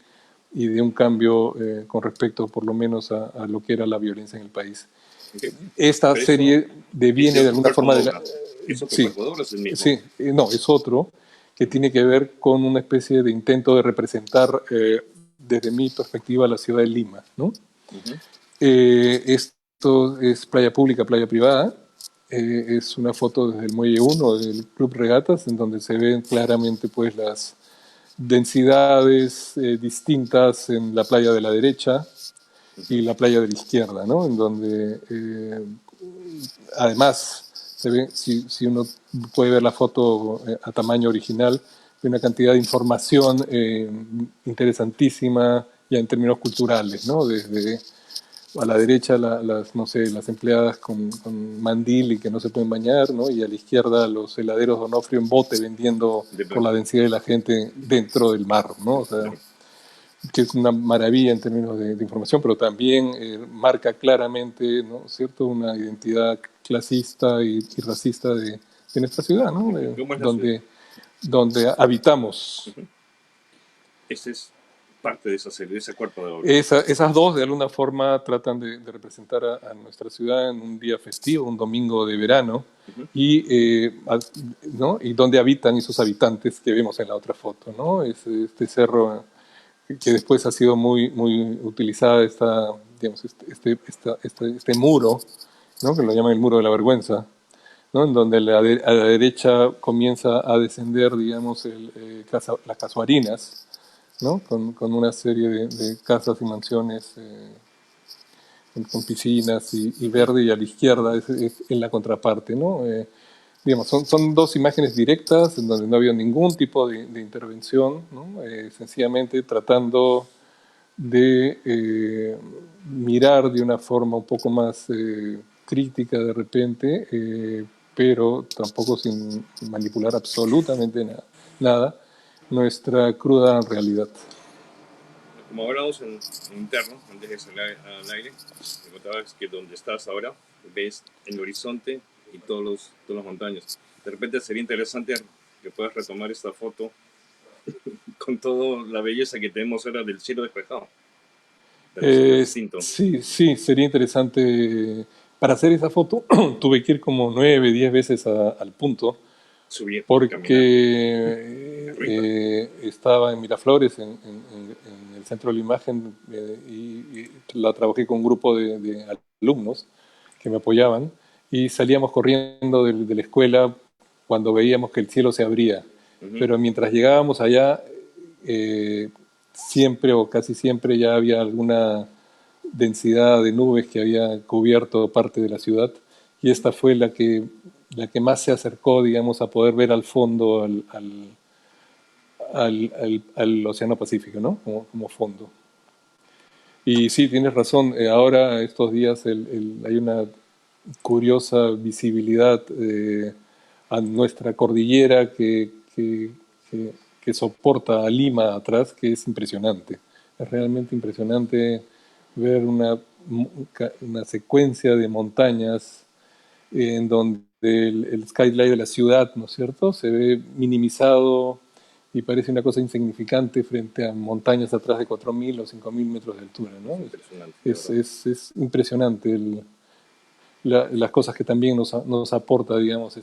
[SPEAKER 2] y de un cambio con respecto, por lo menos, a lo que era la violencia en el país.
[SPEAKER 1] Ok.
[SPEAKER 2] Esta
[SPEAKER 1] Pero eso
[SPEAKER 2] serie
[SPEAKER 1] es de
[SPEAKER 2] deviene de
[SPEAKER 1] otro
[SPEAKER 2] alguna
[SPEAKER 1] cuerpo de
[SPEAKER 2] forma de
[SPEAKER 1] obra. ¿Es otro
[SPEAKER 2] sí,
[SPEAKER 1] cuerpo de obra o es el mismo?
[SPEAKER 2] sí, no, es otro que tiene que ver con una especie de intento de representar, desde mi perspectiva, la ciudad de Lima, ¿no?
[SPEAKER 1] Ujú.
[SPEAKER 2] Esto es playa pública, playa privada. Es una foto desde el Muelle 1 del Club Regatas, en donde se ven claramente pues las densidades distintas en la playa de la derecha y
[SPEAKER 1] Ujú.
[SPEAKER 2] la playa de la izquierda, ¿no? En donde además se ve, si uno puede ver la foto a tamaño original, de una cantidad de información interesantísima ya en términos culturales, ¿no? Desde a la derecha no sé, las empleadas con mandil y que no se pueden bañar, ¿no? Y a la izquierda los heladeros Donofrio en bote vendiendo
[SPEAKER 1] De
[SPEAKER 2] por la
[SPEAKER 1] playa.
[SPEAKER 2] densidad de la gente dentro del mar, ¿no? O sea,
[SPEAKER 1] Claro.
[SPEAKER 2] que es una maravilla en términos de información, pero también marca claramente, ¿no es cierto?, una identidad clasista y racista de nuestra ciudad, ¿no?
[SPEAKER 1] ¿Cómo es la ciudad?
[SPEAKER 2] Donde habitamos.
[SPEAKER 1] Ujú. Ese es parte de esa serie, de ese cuerpo de obra.
[SPEAKER 2] Esas dos, de alguna forma, tratan de representar a nuestra ciudad en un día festivo, un domingo de verano,
[SPEAKER 1] Ujú.
[SPEAKER 2] y, ¿no? Y donde habitan esos habitantes que vemos en la otra foto, ¿no? Este cerro que después ha sido muy utilizada, digamos, este muro, ¿no? Que lo llaman el muro de la vergüenza, ¿no? En donde a la derecha comienza a descender, digamos, las casuarinas, ¿no? Con una serie de casas y mansiones con piscinas y verde, y a la izquierda es en la contraparte, ¿no? Digamos, son dos imágenes directas en donde no había ningún tipo de intervención, ¿no? Sencillamente tratando de mirar de una forma un poco más crítica de repente, pero tampoco sin manipular absolutamente nada, nuestra cruda realidad.
[SPEAKER 1] Como hablamos en interno, antes de salir al aire, me contabas que donde estás ahora ves el horizonte y todas las montañas. De repente sería interesante que puedas retomar esta foto con toda la belleza que tenemos ahora del cielo despejado, pero súper distinto.
[SPEAKER 2] Sí, sí, sería interesante. Para hacer esa foto tuve que ir como 9, 10 veces al punto,
[SPEAKER 1] Subir, caminar,
[SPEAKER 2] porque
[SPEAKER 1] arriba.
[SPEAKER 2] estaba en Miraflores, en el centro de la imagen, y la trabajé con un grupo de alumnos que me apoyaban, y salíamos corriendo de la escuela cuando veíamos que el cielo se abría.
[SPEAKER 1] Ujú.
[SPEAKER 2] Pero mientras llegábamos allá, eh, siempre o casi siempre ya había alguna densidad de nubes que había cubierto parte de la ciudad, y esta fue la que más se acercó, digamos, a poder ver al fondo, al Océano Pacífico, ¿no? Como fondo. Y sí, tienes razón, ahora estos días hay una curiosa visibilidad a nuestra cordillera que, que soporta a Lima atrás, que es impresionante. Es realmente impresionante ver una secuencia de montañas en donde el skyline de la ciudad, ¿no es cierto?, se ve minimizado y parece una cosa insignificante frente a montañas atrás de 4.000 o 5.000 metros de altura, ¿no?
[SPEAKER 1] Es impresionante, de
[SPEAKER 2] Es,
[SPEAKER 1] verdad.
[SPEAKER 2] es, es impresionante las cosas que también nos aporta, digamos,
[SPEAKER 1] Todo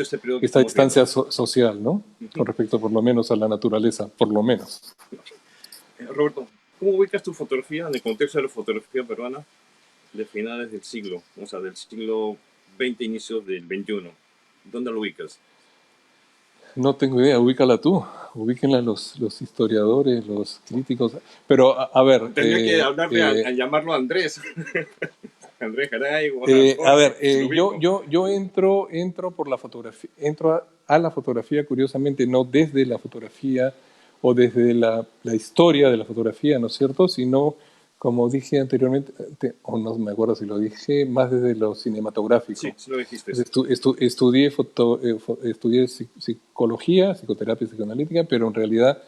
[SPEAKER 1] este periodo que
[SPEAKER 2] esta
[SPEAKER 1] estamos viendo.
[SPEAKER 2] distancia social, ¿no? Con
[SPEAKER 1] Ujú.
[SPEAKER 2] respecto por lo menos a la naturaleza, por lo menos.
[SPEAKER 1] Roberto, ¿cómo ubicas tu fotografía en el contexto de la fotografía peruana de finales del siglo, o sea, del siglo XX, inicios del XXI? ¿Dónde lo ubicas?
[SPEAKER 2] No tengo idea, ubícala tú, ubíquenla los historiadores, los críticos. Pero, a ver,
[SPEAKER 1] Tendría que hablarle a llamarlo Andrés, Andrés Garay o
[SPEAKER 2] a
[SPEAKER 1] Jorge,
[SPEAKER 2] ver,
[SPEAKER 1] si lo ubico.
[SPEAKER 2] yo entro por la fotografía, entro a la fotografía, curiosamente, no desde la fotografía o desde la historia de la fotografía, ¿no es cierto? Sino, como dije anteriormente, o no me acuerdo si lo dije, más desde lo
[SPEAKER 1] Sí,
[SPEAKER 2] cinematográfico.
[SPEAKER 1] sí lo dijiste.
[SPEAKER 2] Entonces, estudié psicología, psicoterapia psicoanalítica, pero en realidad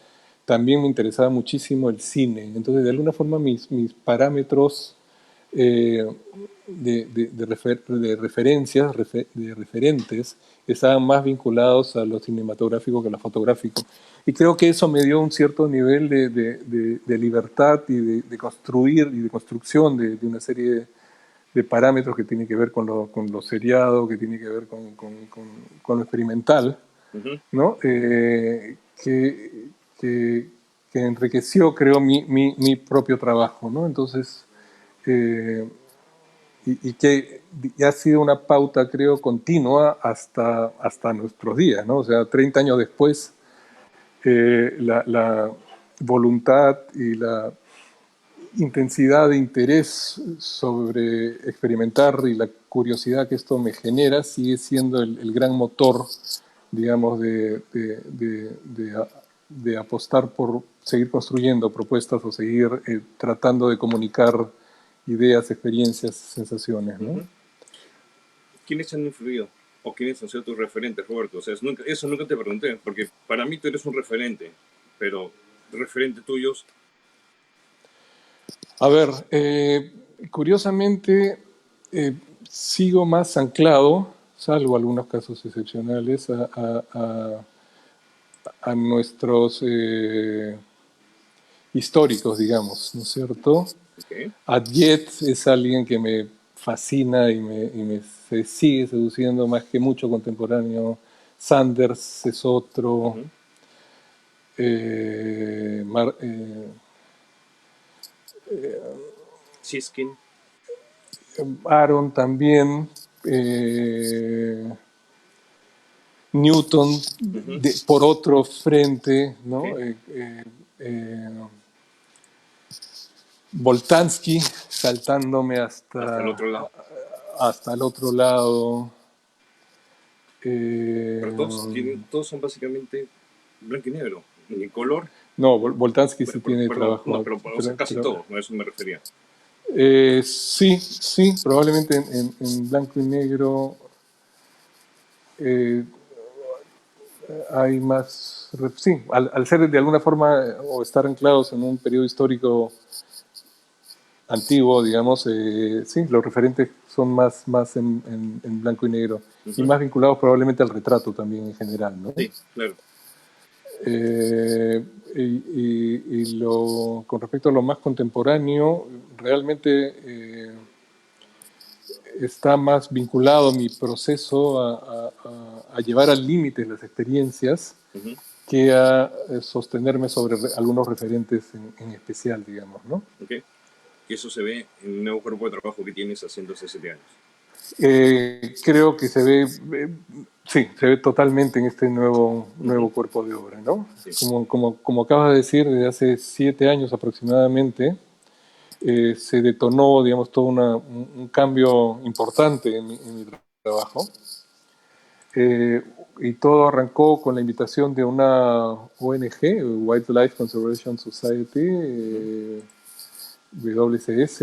[SPEAKER 2] también me interesaba muchísimo el cine. Entonces, de alguna forma, mis parámetros eh, de referencias, de referentes, estaban más vinculados a lo cinematográfico que a lo fotográfico. Y creo que eso me dio un cierto nivel de libertad y de construir y de construcción de una serie de parámetros que tiene que ver con lo seriado, que tiene que ver con lo experimental,
[SPEAKER 1] Ujú.
[SPEAKER 2] ¿no? Que, que enriqueció, creo, mi propio trabajo, ¿no? Entonces, eh, y que ya ha sido una pauta, creo, continua hasta nuestros días, ¿no? O sea, 30 años después, la voluntad y la intensidad de interés sobre experimentar y la curiosidad que esto me genera sigue siendo el gran motor, digamos, de apostar por seguir construyendo propuestas o seguir tratando de comunicar ideas, experiencias, sensaciones, ¿no?
[SPEAKER 1] Ujú. ¿Quiénes han influido? ¿O quiénes han sido tus referentes, Roberto? O sea, eso nunca te pregunté, porque para mí tú eres un referente, pero referente tuyos.
[SPEAKER 2] A ver, curiosamente, sigo más anclado, salvo algunos casos excepcionales, a nuestros históricos, digamos, ¿no es cierto?
[SPEAKER 1] Ok.
[SPEAKER 2] Adjet es alguien que me fascina se sigue seduciendo más que mucho contemporáneo. Sanders es otro.
[SPEAKER 1] Ujú.
[SPEAKER 2] Eh, Mar- eh,
[SPEAKER 1] Siskin.
[SPEAKER 2] Aaron también. eh, Newton
[SPEAKER 1] Ujú.
[SPEAKER 2] por otro frente, ¿no?
[SPEAKER 1] Ok.
[SPEAKER 2] Eh, Boltanski saltándome
[SPEAKER 1] Hasta el otro lado.
[SPEAKER 2] hasta el otro lado.
[SPEAKER 1] Pero todos son básicamente blanco y negro. Ni color.
[SPEAKER 2] No, Boltanski sí tiene
[SPEAKER 1] Perdón, no,
[SPEAKER 2] trabajo,
[SPEAKER 1] pero o sea, casi
[SPEAKER 2] pero
[SPEAKER 1] todos, no a eso me refería.
[SPEAKER 2] sí, sí, probablemente en blanco y negro eh, hay más, sí, al ser de alguna forma o estar anclados en un periodo histórico antiguo, digamos, sí, los referentes son más en blanco y negro y
[SPEAKER 1] Ujú.
[SPEAKER 2] más vinculados probablemente al retrato también en general, ¿no?
[SPEAKER 1] Sí, claro.
[SPEAKER 2] Con respecto a lo más contemporáneo, realmente está más vinculado mi proceso a llevar al límite las experiencias
[SPEAKER 1] Ujú.
[SPEAKER 2] que a sostenerme sobre algunos referentes en especial, digamos, ¿no?
[SPEAKER 1] Ok. Y eso se ve en el nuevo cuerpo de trabajo que tienes haciendo hace 7 años.
[SPEAKER 2] Creo que se ve, sí, se ve totalmente en este
[SPEAKER 1] Ujú.
[SPEAKER 2] nuevo cuerpo de obra, ¿no?
[SPEAKER 1] Sí.
[SPEAKER 2] Como acabas de decir, desde hace 7 años aproximadamente, se detonó, digamos, todo un cambio importante en mi trabajo. Eh, y todo arrancó con la invitación de una ONG, Wildlife Conservation Society,
[SPEAKER 1] Ujú.
[SPEAKER 2] WCS,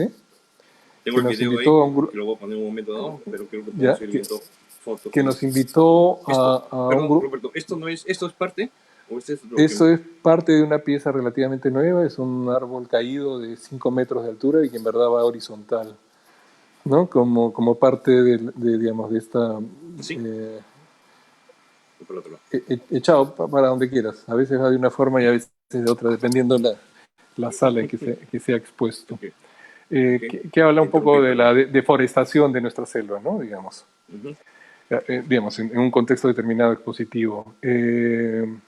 [SPEAKER 1] Tengo
[SPEAKER 2] que
[SPEAKER 1] el
[SPEAKER 2] nos
[SPEAKER 1] video ahí,
[SPEAKER 2] invitó a un
[SPEAKER 1] que lo voy a poner en un momento dado, pero creo que podemos
[SPEAKER 2] ya,
[SPEAKER 1] ir viendo fotos
[SPEAKER 2] que
[SPEAKER 1] con
[SPEAKER 2] nos
[SPEAKER 1] esto.
[SPEAKER 2] invitó
[SPEAKER 1] Esto,
[SPEAKER 2] a un
[SPEAKER 1] perdón,
[SPEAKER 2] grupo.
[SPEAKER 1] Roberto, esto es parte, o este es lo que...
[SPEAKER 2] Eso es parte de una pieza relativamente nueva, es un árbol caído de 5 metros de altura y que en verdad va horizontal, ¿no? Como parte digamos, de esta
[SPEAKER 1] Sí,
[SPEAKER 2] eh,
[SPEAKER 1] por el otro lado.
[SPEAKER 2] echado para donde quieras. A veces va de una forma y a veces de otra, dependiendo la sala en que sea expuesto.
[SPEAKER 1] Ok, ok.
[SPEAKER 2] Que habla
[SPEAKER 1] Te
[SPEAKER 2] un poco
[SPEAKER 1] interrumpí,
[SPEAKER 2] de la
[SPEAKER 1] perdón.
[SPEAKER 2] deforestación de nuestra selva, ¿no? Digamos.
[SPEAKER 1] Ujú.
[SPEAKER 2] Digamos, en un contexto determinado expositivo. Sí,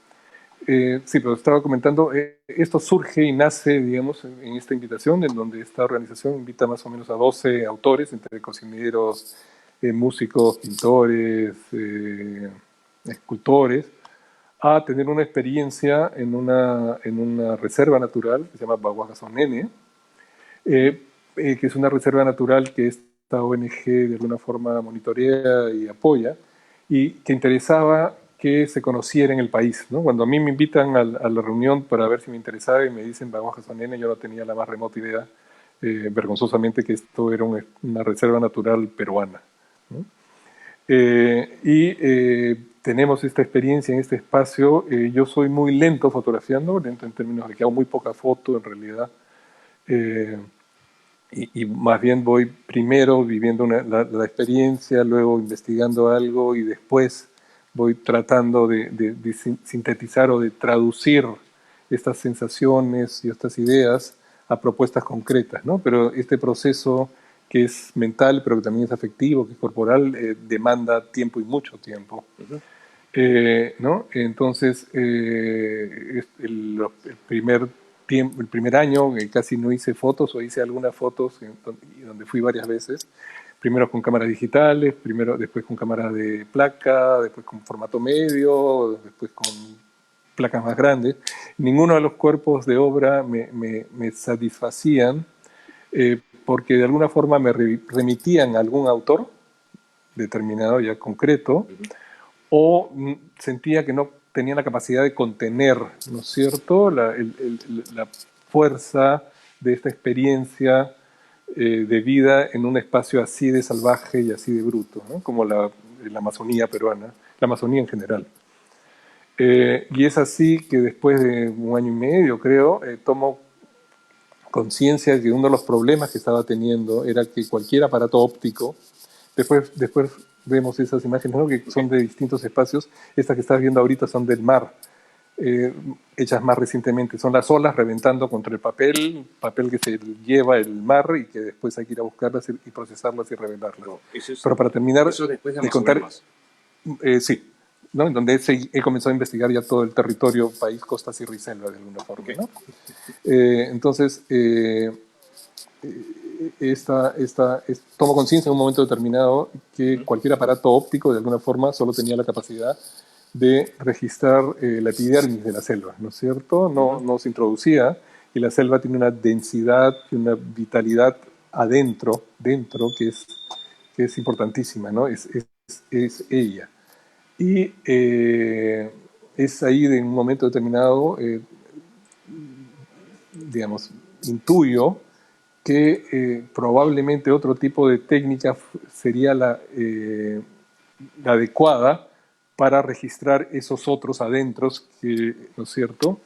[SPEAKER 2] pero estaba comentando, esto surge y nace, digamos, en esta invitación, en donde esta organización invita más o menos a 12 autores, entre cocineros, músicos, pintores, escultores, a tener una experiencia en una reserva natural que se llama Baguazonene, que es una reserva natural que esta ONG de alguna forma monitorea y apoya, y que interesaba que se conociera en el país, ¿no? Cuando a mí me invitan a la reunión para ver si me interesaba y me dicen Baguazonene, yo no tenía la más remota idea, vergonzosamente, que esto era una reserva natural peruana, ¿no? Tenemos esta experiencia en este espacio. Yo soy muy lento fotografiando, lento en términos de que hago muy poca foto en realidad. Eh, y más bien voy primero viviendo la experiencia, luego investigando algo y después voy tratando de sintetizar o de traducir estas sensaciones y estas ideas a propuestas concretas, ¿no? Pero este proceso que es mental, pero que también es afectivo, que es corporal, demanda tiempo y mucho tiempo.
[SPEAKER 1] Ujú.
[SPEAKER 2] ¿No? Entonces, el primer año casi no hice fotos o hice algunas fotos donde fui varias veces. Primero con cámaras digitales, después con cámaras de placa, después con formato medio, después con placas más grandes. Ninguno de los cuerpos de obra me satisfacían porque de alguna forma me remitían a algún autor determinado, ya concreto,
[SPEAKER 1] Ujú.
[SPEAKER 2] o sentía que no tenía la capacidad de contener, ¿no es cierto?, la fuerza de esta experiencia de vida en un espacio así de salvaje y así de bruto, ¿no? Como la Amazonía peruana, la Amazonía en general. Y es así que después de un año y medio, creo, tomo conciencia de que uno de los problemas que estaba teniendo era que cualquier aparato óptico, después vemos esas imágenes, ¿no? Que son de distintos espacios. Estas que estás viendo ahorita son del mar, hechas más recientemente. Son las olas reventando contra el papel que se lleva el mar y que después hay que ir a buscarlas y procesarlas y revelarlas.
[SPEAKER 1] No,
[SPEAKER 2] Pero para terminar
[SPEAKER 1] eso después de
[SPEAKER 2] de contar,
[SPEAKER 1] Amazonas.
[SPEAKER 2] sí, ¿no? En donde he comenzado a investigar ya todo el territorio, país, costa, sierra y selva de alguna forma, ¿no? Entonces, tomo conciencia en un momento determinado que cualquier aparato óptico de alguna forma solo tenía la capacidad de registrar la epidermis de la selva, ¿no es cierto? No se introducía, y la selva tiene una densidad y una vitalidad dentro que es importantísima, ¿no? Es ella. Y es ahí de un momento determinado, digamos, intuyo que probablemente otro tipo de técnica sería la adecuada para registrar esos otros adentros, ¿no es cierto?,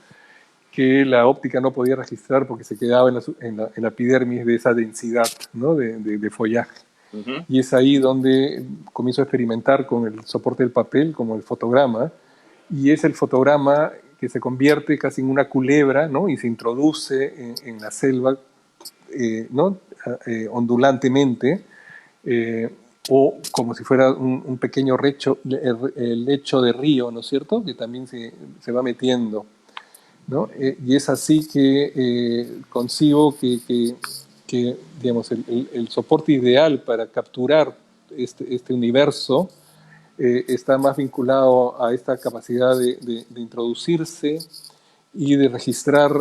[SPEAKER 2] que la óptica no podía registrar porque se quedaba en la epidermis de esa densidad, ¿no?, de follaje. Y es ahí donde comienzo a experimentar con el soporte del papel, como el fotograma, y es el fotograma que se convierte casi en una culebra, ¿no?, y se introduce en la selva, ¿no?, ondulantemente, o como si fuera un pequeño el lecho de río, ¿no es cierto?, que también se va metiendo, ¿no? Y es así que concibo que digamos, el soporte ideal para capturar este universo está más vinculado a esta capacidad de introducirse y de registrar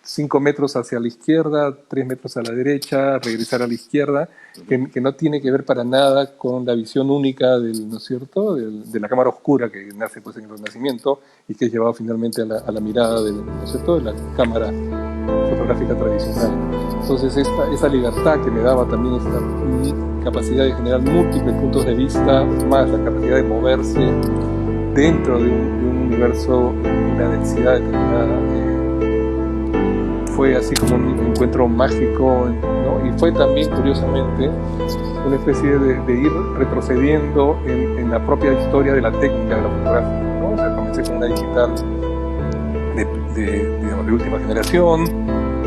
[SPEAKER 2] 5 metros hacia la izquierda, 3 metros a la derecha, regresar a la izquierda, que no tiene que ver para nada con la visión única ¿no es cierto?, de la cámara oscura que nace pues, en el Renacimiento y que es llevado finalmente a la mirada ¿no es cierto?, de la cámara fotográfica tradicional. Entonces esa libertad que me daba también esta capacidad de generar múltiples puntos de vista, más la capacidad de moverse dentro de un universo, una densidad determinada, fue así como un encuentro mágico, ¿no? Y fue también, curiosamente, una especie de ir retrocediendo en la propia historia de la técnica de la fotografía, ¿no? O sea, comencé con una digital digamos, de última generación,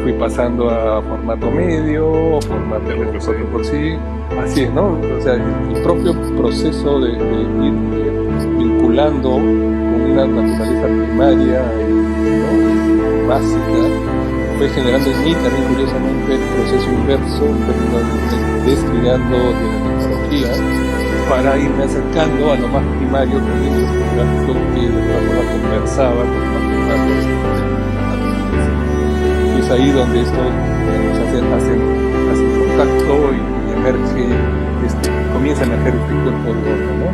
[SPEAKER 2] fui pasando a formato medio, formato por sí, así es, ¿no? O sea, el propio proceso de ir vinculando con una naturaleza primaria, ¿no?, básica, fue generando en mí también, curiosamente, el proceso inverso, en términos de desligando de la tecnología, para irme acercando a lo más primario también de lo fotográfico, que de alguna forma conversaba con lo más primario de la naturaleza. Y es ahí donde esto hace contacto y emerge, comienza a emerger el cuerpo de horno, ¿no?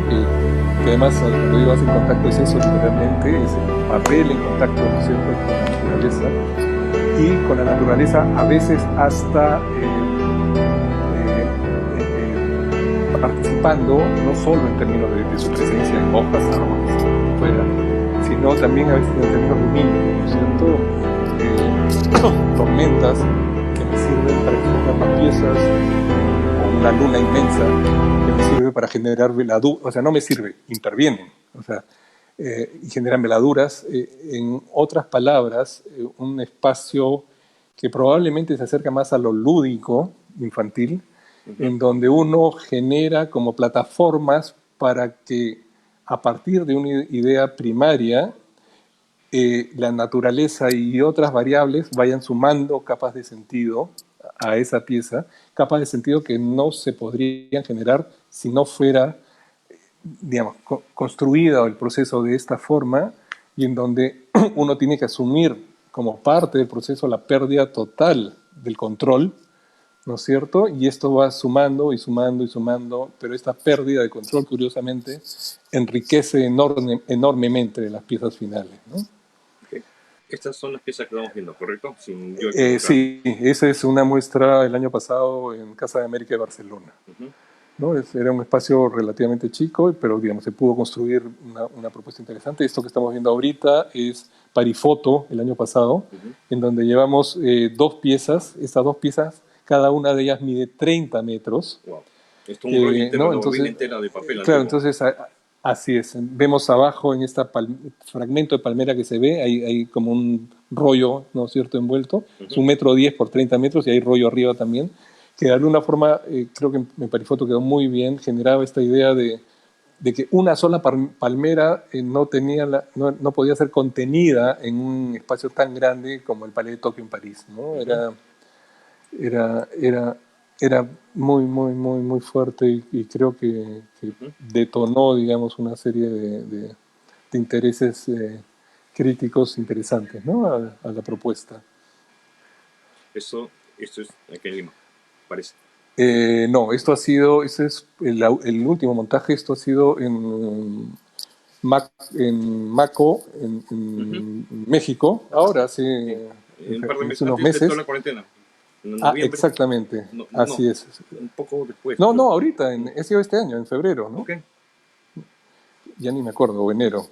[SPEAKER 2] Que además, cuando digo hacen contacto, es eso literalmente, es el papel en contacto, ¿no es cierto?, con la naturaleza. Y con la naturaleza a veces hasta participando no solo en términos de su presencia en hojas, árboles, fuera, sino también a veces en términos lumínicos, ¿no es cierto? Tormentas que me sirven para generar más piezas, o una luna inmensa que me sirve para generar veladuras, o sea, no me sirve, intervienen, o sea, y generan veladuras. En otras palabras, un espacio que probablemente se acerca más a lo lúdico, infantil, en donde uno genera como plataformas para que a partir de una idea primaria la naturaleza y otras variables vayan sumando capas de sentido a esa pieza, capas de sentido que no se podrían generar si no fuera, digamos, construido el proceso de esta forma, y en donde uno tiene que asumir como parte del proceso la pérdida total del control, ¿no es cierto? Y esto va sumando y sumando y sumando, pero esta pérdida de control, curiosamente, enriquece enormemente las piezas finales, ¿no?
[SPEAKER 1] Okay. Estas son las piezas que estamos viendo, ¿correcto?
[SPEAKER 2] Sí, esa es una muestra el año pasado en Casa de América de Barcelona. ¿No? Era un espacio relativamente chico, pero digamos, se pudo construir una propuesta interesante. Esto que estamos viendo ahorita es Parifoto, el año pasado, en donde llevamos 2 piezas. Estas 2 piezas, cada una de ellas mide 30 metros.
[SPEAKER 1] Wow. Esto es un rollo entero,
[SPEAKER 2] ¿no?
[SPEAKER 1] la bobina
[SPEAKER 2] Entonces,
[SPEAKER 1] entera de papel
[SPEAKER 2] claro,
[SPEAKER 1] antiguo.
[SPEAKER 2] entonces así es. Vemos abajo en este fragmento de palmera que se ve, hay como un rollo, ¿no es cierto?, envuelto. Es
[SPEAKER 1] Ujú.
[SPEAKER 2] 1,10 m por 30 metros y hay rollo arriba también, que de alguna forma, creo que en Parifoto quedó muy bien, generaba esta idea de que una sola palmera no, no podía ser contenida en un espacio tan grande como el Palais de Tokio en París, ¿no?
[SPEAKER 1] Ujú.
[SPEAKER 2] Era, era, era muy, muy, muy, muy fuerte y creo que
[SPEAKER 1] Ujú.
[SPEAKER 2] detonó, digamos, una serie de intereses críticos interesantes, ¿no? A la propuesta.
[SPEAKER 1] Esto es aquí en Lima, parece.
[SPEAKER 2] No, esto ha sido, ese es el último montaje, esto ha sido en Maco,
[SPEAKER 1] Ujú.
[SPEAKER 2] en México, ahora
[SPEAKER 1] Sí. Un par de
[SPEAKER 2] hace
[SPEAKER 1] meses
[SPEAKER 2] unos
[SPEAKER 1] antes de toda
[SPEAKER 2] meses.
[SPEAKER 1] la cuarentena. En
[SPEAKER 2] Ah,
[SPEAKER 1] noviembre.
[SPEAKER 2] exactamente,
[SPEAKER 1] No, no,
[SPEAKER 2] así es.
[SPEAKER 1] un poco después,
[SPEAKER 2] No,
[SPEAKER 1] creo.
[SPEAKER 2] no, ahorita, ha sido este año, en febrero, ¿no?
[SPEAKER 1] Ok.
[SPEAKER 2] Ya ni me acuerdo, o enero.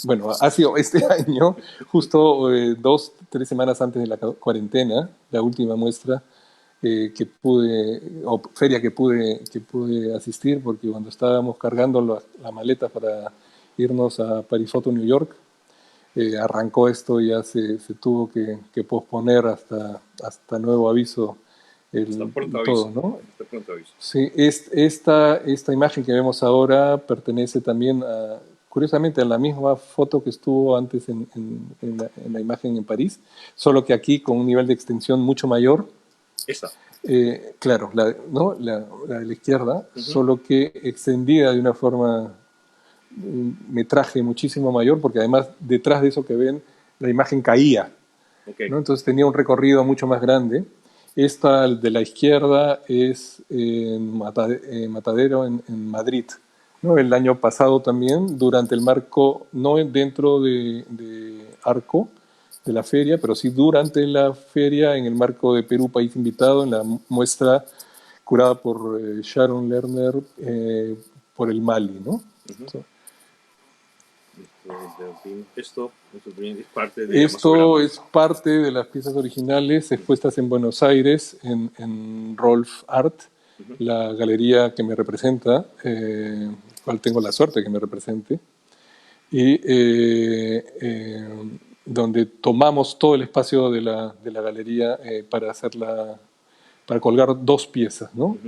[SPEAKER 2] Bueno, ha sido este año, justo 2, 3 semanas antes de la cuarentena, la última muestra que pude, o feria que pude asistir, porque cuando estábamos cargando la maleta para irnos a Parifoto, New York, arrancó esto y ya se tuvo que posponer hasta nuevo aviso
[SPEAKER 1] Hasta pronto aviso.
[SPEAKER 2] todo, ¿no?
[SPEAKER 1] Hasta pronto aviso.
[SPEAKER 2] Sí, esta imagen que vemos ahora pertenece también curiosamente a la misma foto que estuvo antes en la imagen en París, solo que aquí con un nivel de extensión mucho mayor.
[SPEAKER 1] Esta.
[SPEAKER 2] Claro, ¿no? La de la izquierda,
[SPEAKER 1] Ujú.
[SPEAKER 2] solo que extendida de una forma, un metraje muchísimo mayor, porque además detrás de eso que ven, la imagen caía,
[SPEAKER 1] Ok.
[SPEAKER 2] ¿no? Entonces tenía un recorrido mucho más grande. Esta de la izquierda es en Matadero, en Madrid, ¿no? El año pasado también, durante el marco, no dentro de Arco, de la feria, pero sí durante la feria, en el marco de Perú País Invitado, en la muestra curada por Sharon Lerner por el Mali, ¿no?
[SPEAKER 1] Ujú.
[SPEAKER 2] So,
[SPEAKER 1] Esto también es parte de
[SPEAKER 2] esto
[SPEAKER 1] Amazogramas.
[SPEAKER 2] es parte de las piezas originales expuestas en Buenos Aires, en Rolf Art,
[SPEAKER 1] Ujú.
[SPEAKER 2] la galería que me representa, cual tengo la suerte de que me represente, y donde tomamos todo el espacio de la galería para colgar 2 piezas, ¿no?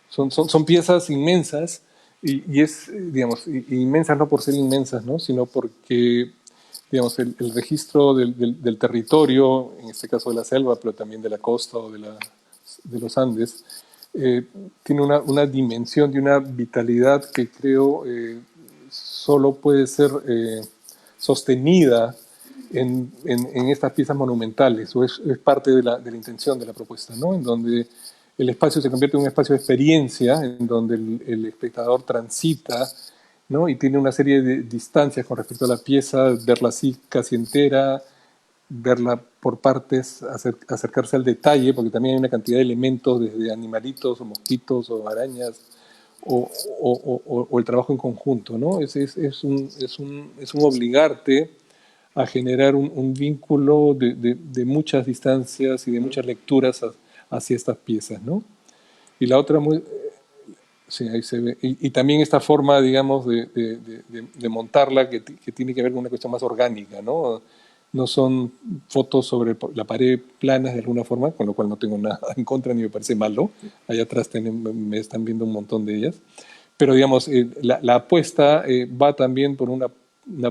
[SPEAKER 1] Ujú.
[SPEAKER 2] Son piezas inmensas y es, digamos, inmensas no por ser inmensas, ¿no? Sino porque, digamos, el registro del territorio, en este caso de la selva, pero también de la costa o de los Andes, tiene una dimensión y una vitalidad que creo solo puede ser sostenida en estas piezas monumentales, o es parte de la intención de la propuesta, ¿no? En donde el espacio se convierte en un espacio de experiencia, en donde el espectador transita, ¿no? Y tiene una serie de distancias con respecto a la pieza, verla así casi entera, verla por partes, acercarse al detalle, porque también hay una cantidad de elementos, desde animalitos o mosquitos o arañas, o el trabajo en conjunto, ¿no? Es un obligarte a generar un vínculo de muchas distancias y de
[SPEAKER 1] Ujú.
[SPEAKER 2] muchas lecturas hacia estas piezas, ¿no? Y la otra, sí, ahí se ve, y también esta forma, digamos, de montarla que tiene que ver con una cuestión más orgánica, ¿no? No son fotos sobre la pared planas de alguna forma, con lo cual no tengo nada en contra ni me parece malo. Allá atrás me están viendo un montón de ellas. Pero digamos, la apuesta va también por una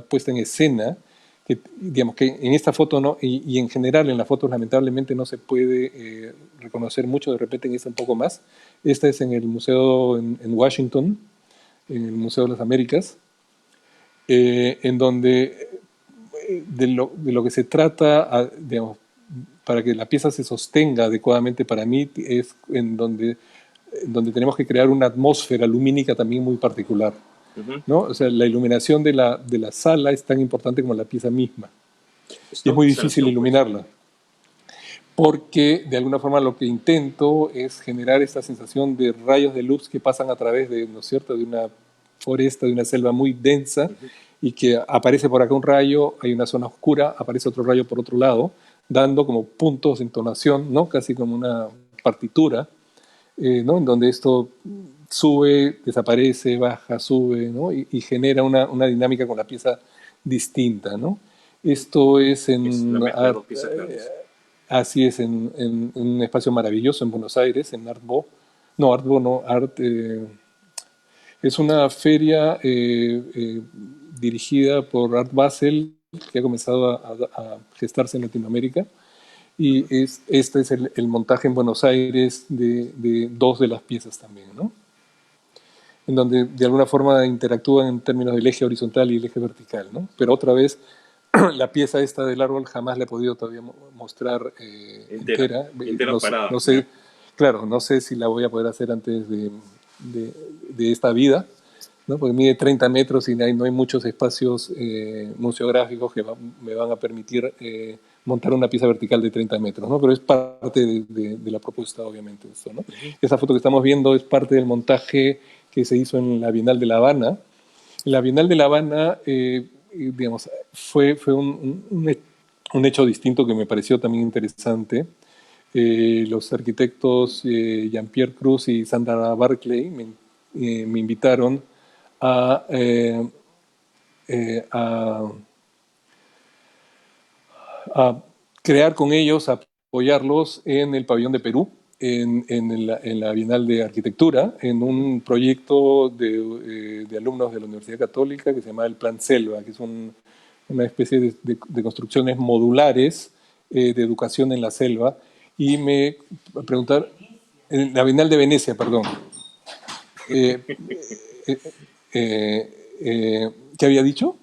[SPEAKER 2] puesta en escena que, digamos, que en esta foto no, y en general en las fotos lamentablemente no se puede reconocer mucho, de repente en esta un poco más. Esta es en el museo en Washington, en el Museo de las Américas, en donde de lo que se trata, digamos, para que la pieza se sostenga adecuadamente para mí, es en donde tenemos que crear una atmósfera lumínica también muy particular,
[SPEAKER 1] Ujú.
[SPEAKER 2] ¿no? O sea, la iluminación de la sala es tan importante como la pieza misma. Y es
[SPEAKER 1] Stop
[SPEAKER 2] muy difícil
[SPEAKER 1] observación, pues.
[SPEAKER 2] iluminarla, porque de alguna forma lo que intento es generar esta sensación de rayos de luz que pasan a través de, ¿no es cierto?, de una foresta, de una selva muy densa,
[SPEAKER 1] Ujú.
[SPEAKER 2] y que aparece por acá un rayo, hay una zona oscura, aparece otro rayo por otro lado, dando como puntos de entonación, ¿no? Casi como una partitura, ¿no? En donde esto sube, desaparece, baja, sube, ¿no? Y genera una dinámica con la pieza distinta, ¿no? Esto es
[SPEAKER 1] Es la
[SPEAKER 2] en
[SPEAKER 1] mezcla de dos piezas grandes.
[SPEAKER 2] así es, en un espacio maravilloso en Buenos Aires, en Artbo no, es una feria dirigida por Art Basel, que ha comenzado a gestarse en Latinoamérica, y
[SPEAKER 1] Ujú.
[SPEAKER 2] este es el montaje en Buenos Aires de dos de las piezas también, ¿no? En donde de alguna forma interactúan en términos del eje horizontal y el eje vertical, ¿no? Pero otra vez, la pieza esta del árbol jamás la he podido todavía mostrar
[SPEAKER 1] Entera.
[SPEAKER 2] entera.
[SPEAKER 1] Entera
[SPEAKER 2] No,
[SPEAKER 1] parada.
[SPEAKER 2] no
[SPEAKER 1] ¿Ya?
[SPEAKER 2] sé, claro, no sé si la voy a poder hacer antes de esta vida, ¿no? Porque mide 30 metros y no hay muchos espacios museográficos que me van a permitir montar una pieza vertical de 30 metros, ¿no? Pero es parte de la propuesta, obviamente, esto, ¿no?
[SPEAKER 1] Ujú.
[SPEAKER 2] Esa foto que estamos viendo es parte del montaje que se hizo en la Bienal de La Habana. La Bienal de La Habana, digamos, fue un hecho distinto que me pareció también interesante. Los arquitectos Jean-Pierre Cruz y Sandra Barclay me invitaron a, eh, eh, a, a crear con ellos, a apoyarlos en el pabellón de Perú, en la Bienal de Arquitectura, en un proyecto de alumnos de la Universidad Católica que se llama el Plan Selva, que es una especie de construcciones modulares de educación en la selva. Y me preguntaron, en la Bienal de Venecia, perdón, eh, eh, ¿qué había dicho?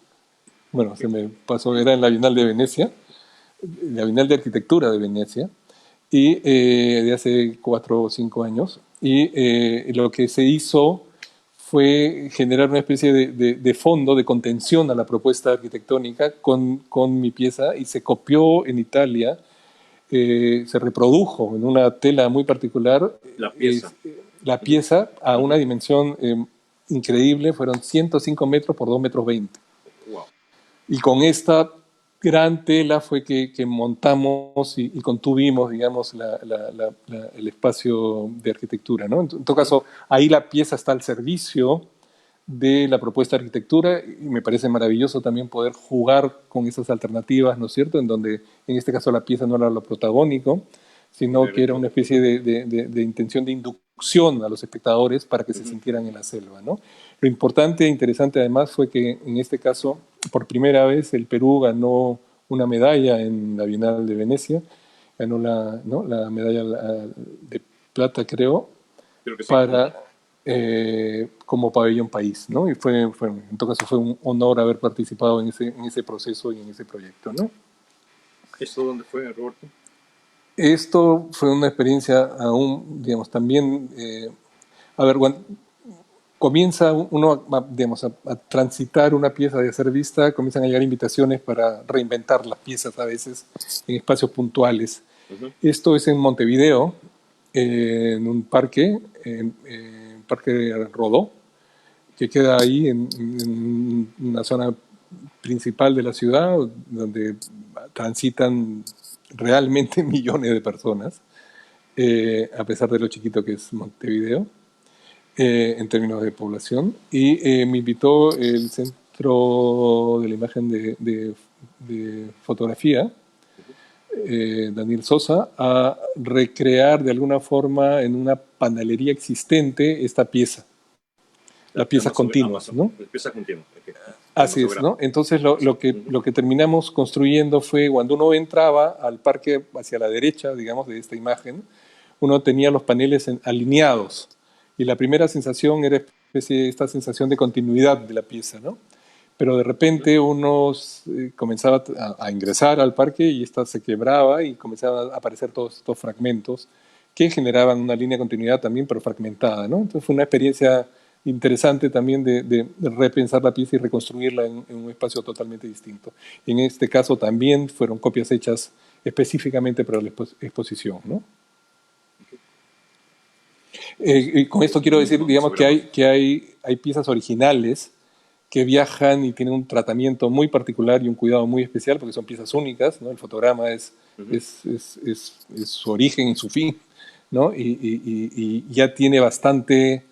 [SPEAKER 2] Bueno, se me pasó, era en la Bienal de Venecia, la Bienal de Arquitectura de Venecia, y de hace 4 o 5 años. Y lo que se hizo fue generar una especie de fondo, de contención a la propuesta arquitectónica con mi pieza, y se copió en Italia, se reprodujo en una tela muy particular
[SPEAKER 1] La pieza.
[SPEAKER 2] la
[SPEAKER 1] Ujú.
[SPEAKER 2] pieza a una
[SPEAKER 1] Ujú.
[SPEAKER 2] dimensión increíble, fueron 105 metros por 2,20 metros.
[SPEAKER 1] Wow.
[SPEAKER 2] Y con esta gran tela fue que montamos y contuvimos, digamos, el espacio de arquitectura, ¿no? En todo
[SPEAKER 1] Ujú.
[SPEAKER 2] caso, ahí la pieza está al servicio de la propuesta de arquitectura, y me parece maravilloso también poder jugar con esas alternativas, ¿no es cierto? En donde en este caso la pieza no era lo protagónico, sino que era
[SPEAKER 1] Correcto.
[SPEAKER 2] una especie
[SPEAKER 1] Ujú.
[SPEAKER 2] de intención de inducción a los espectadores para que se
[SPEAKER 1] Ujú.
[SPEAKER 2] sintieran en la selva, ¿no? Lo importante e interesante además fue que en este caso, por primera vez, el Perú ganó una medalla en la Bienal de Venecia, ganó ¿no? la medalla de plata, creo,
[SPEAKER 1] Creo que sí. Ujú.
[SPEAKER 2] para como pabellón país, ¿no? Y en todo caso fue un honor haber participado en ese proceso y en ese proyecto, ¿no?
[SPEAKER 1] ¿Eso dónde fue, Roberto?
[SPEAKER 2] Esto fue una experiencia aún, digamos, también, a ver, cuando comienza uno, digamos, a transitar una pieza de ser vista, comienzan a llegar invitaciones para reinventar las piezas a veces en espacios puntuales.
[SPEAKER 1] Ujú.
[SPEAKER 2] Esto es en Montevideo, en un parque, Parque Rodó, que queda ahí en una zona principal de la ciudad, donde transitan realmente millones de personas, a pesar de lo chiquito que es Montevideo, en términos de población. Y me invitó el Centro de la Imagen de Fotografía,
[SPEAKER 1] Ujú.
[SPEAKER 2] Daniel Sosa, a recrear de alguna forma en una panelería existente esta pieza, las piezas continuas,
[SPEAKER 1] Amazon.
[SPEAKER 2] ¿no?
[SPEAKER 1] Pieza continua. Ok.
[SPEAKER 2] Así es, ¿no?
[SPEAKER 1] Cinematográfico.
[SPEAKER 2] Entonces
[SPEAKER 1] Amazon. Ujú.
[SPEAKER 2] lo que terminamos construyendo fue cuando uno entraba al parque hacia la derecha, digamos, de esta imagen, uno tenía los paneles alineados, y la primera sensación era esta sensación de continuidad de la pieza, ¿no? Pero de
[SPEAKER 1] Ujú.
[SPEAKER 2] repente uno comenzaba a ingresar al parque y esta se quebraba y comenzaban a aparecer todos estos fragmentos que generaban una línea de continuidad también, pero fragmentada, ¿no? Entonces fue una experiencia interesante también de repensar la pieza y reconstruirla en un espacio totalmente distinto. Y en este caso también fueron copias hechas específicamente para la exposición, ¿no? Y con esto quiero decir, digamos,
[SPEAKER 1] Fotogramas.
[SPEAKER 2] hay piezas originales que viajan y tienen un tratamiento muy particular y un cuidado muy especial porque son piezas únicas, ¿no? El fotograma
[SPEAKER 1] Ujú.
[SPEAKER 2] es su origen y su fin, ¿no? Y ya tiene bastante,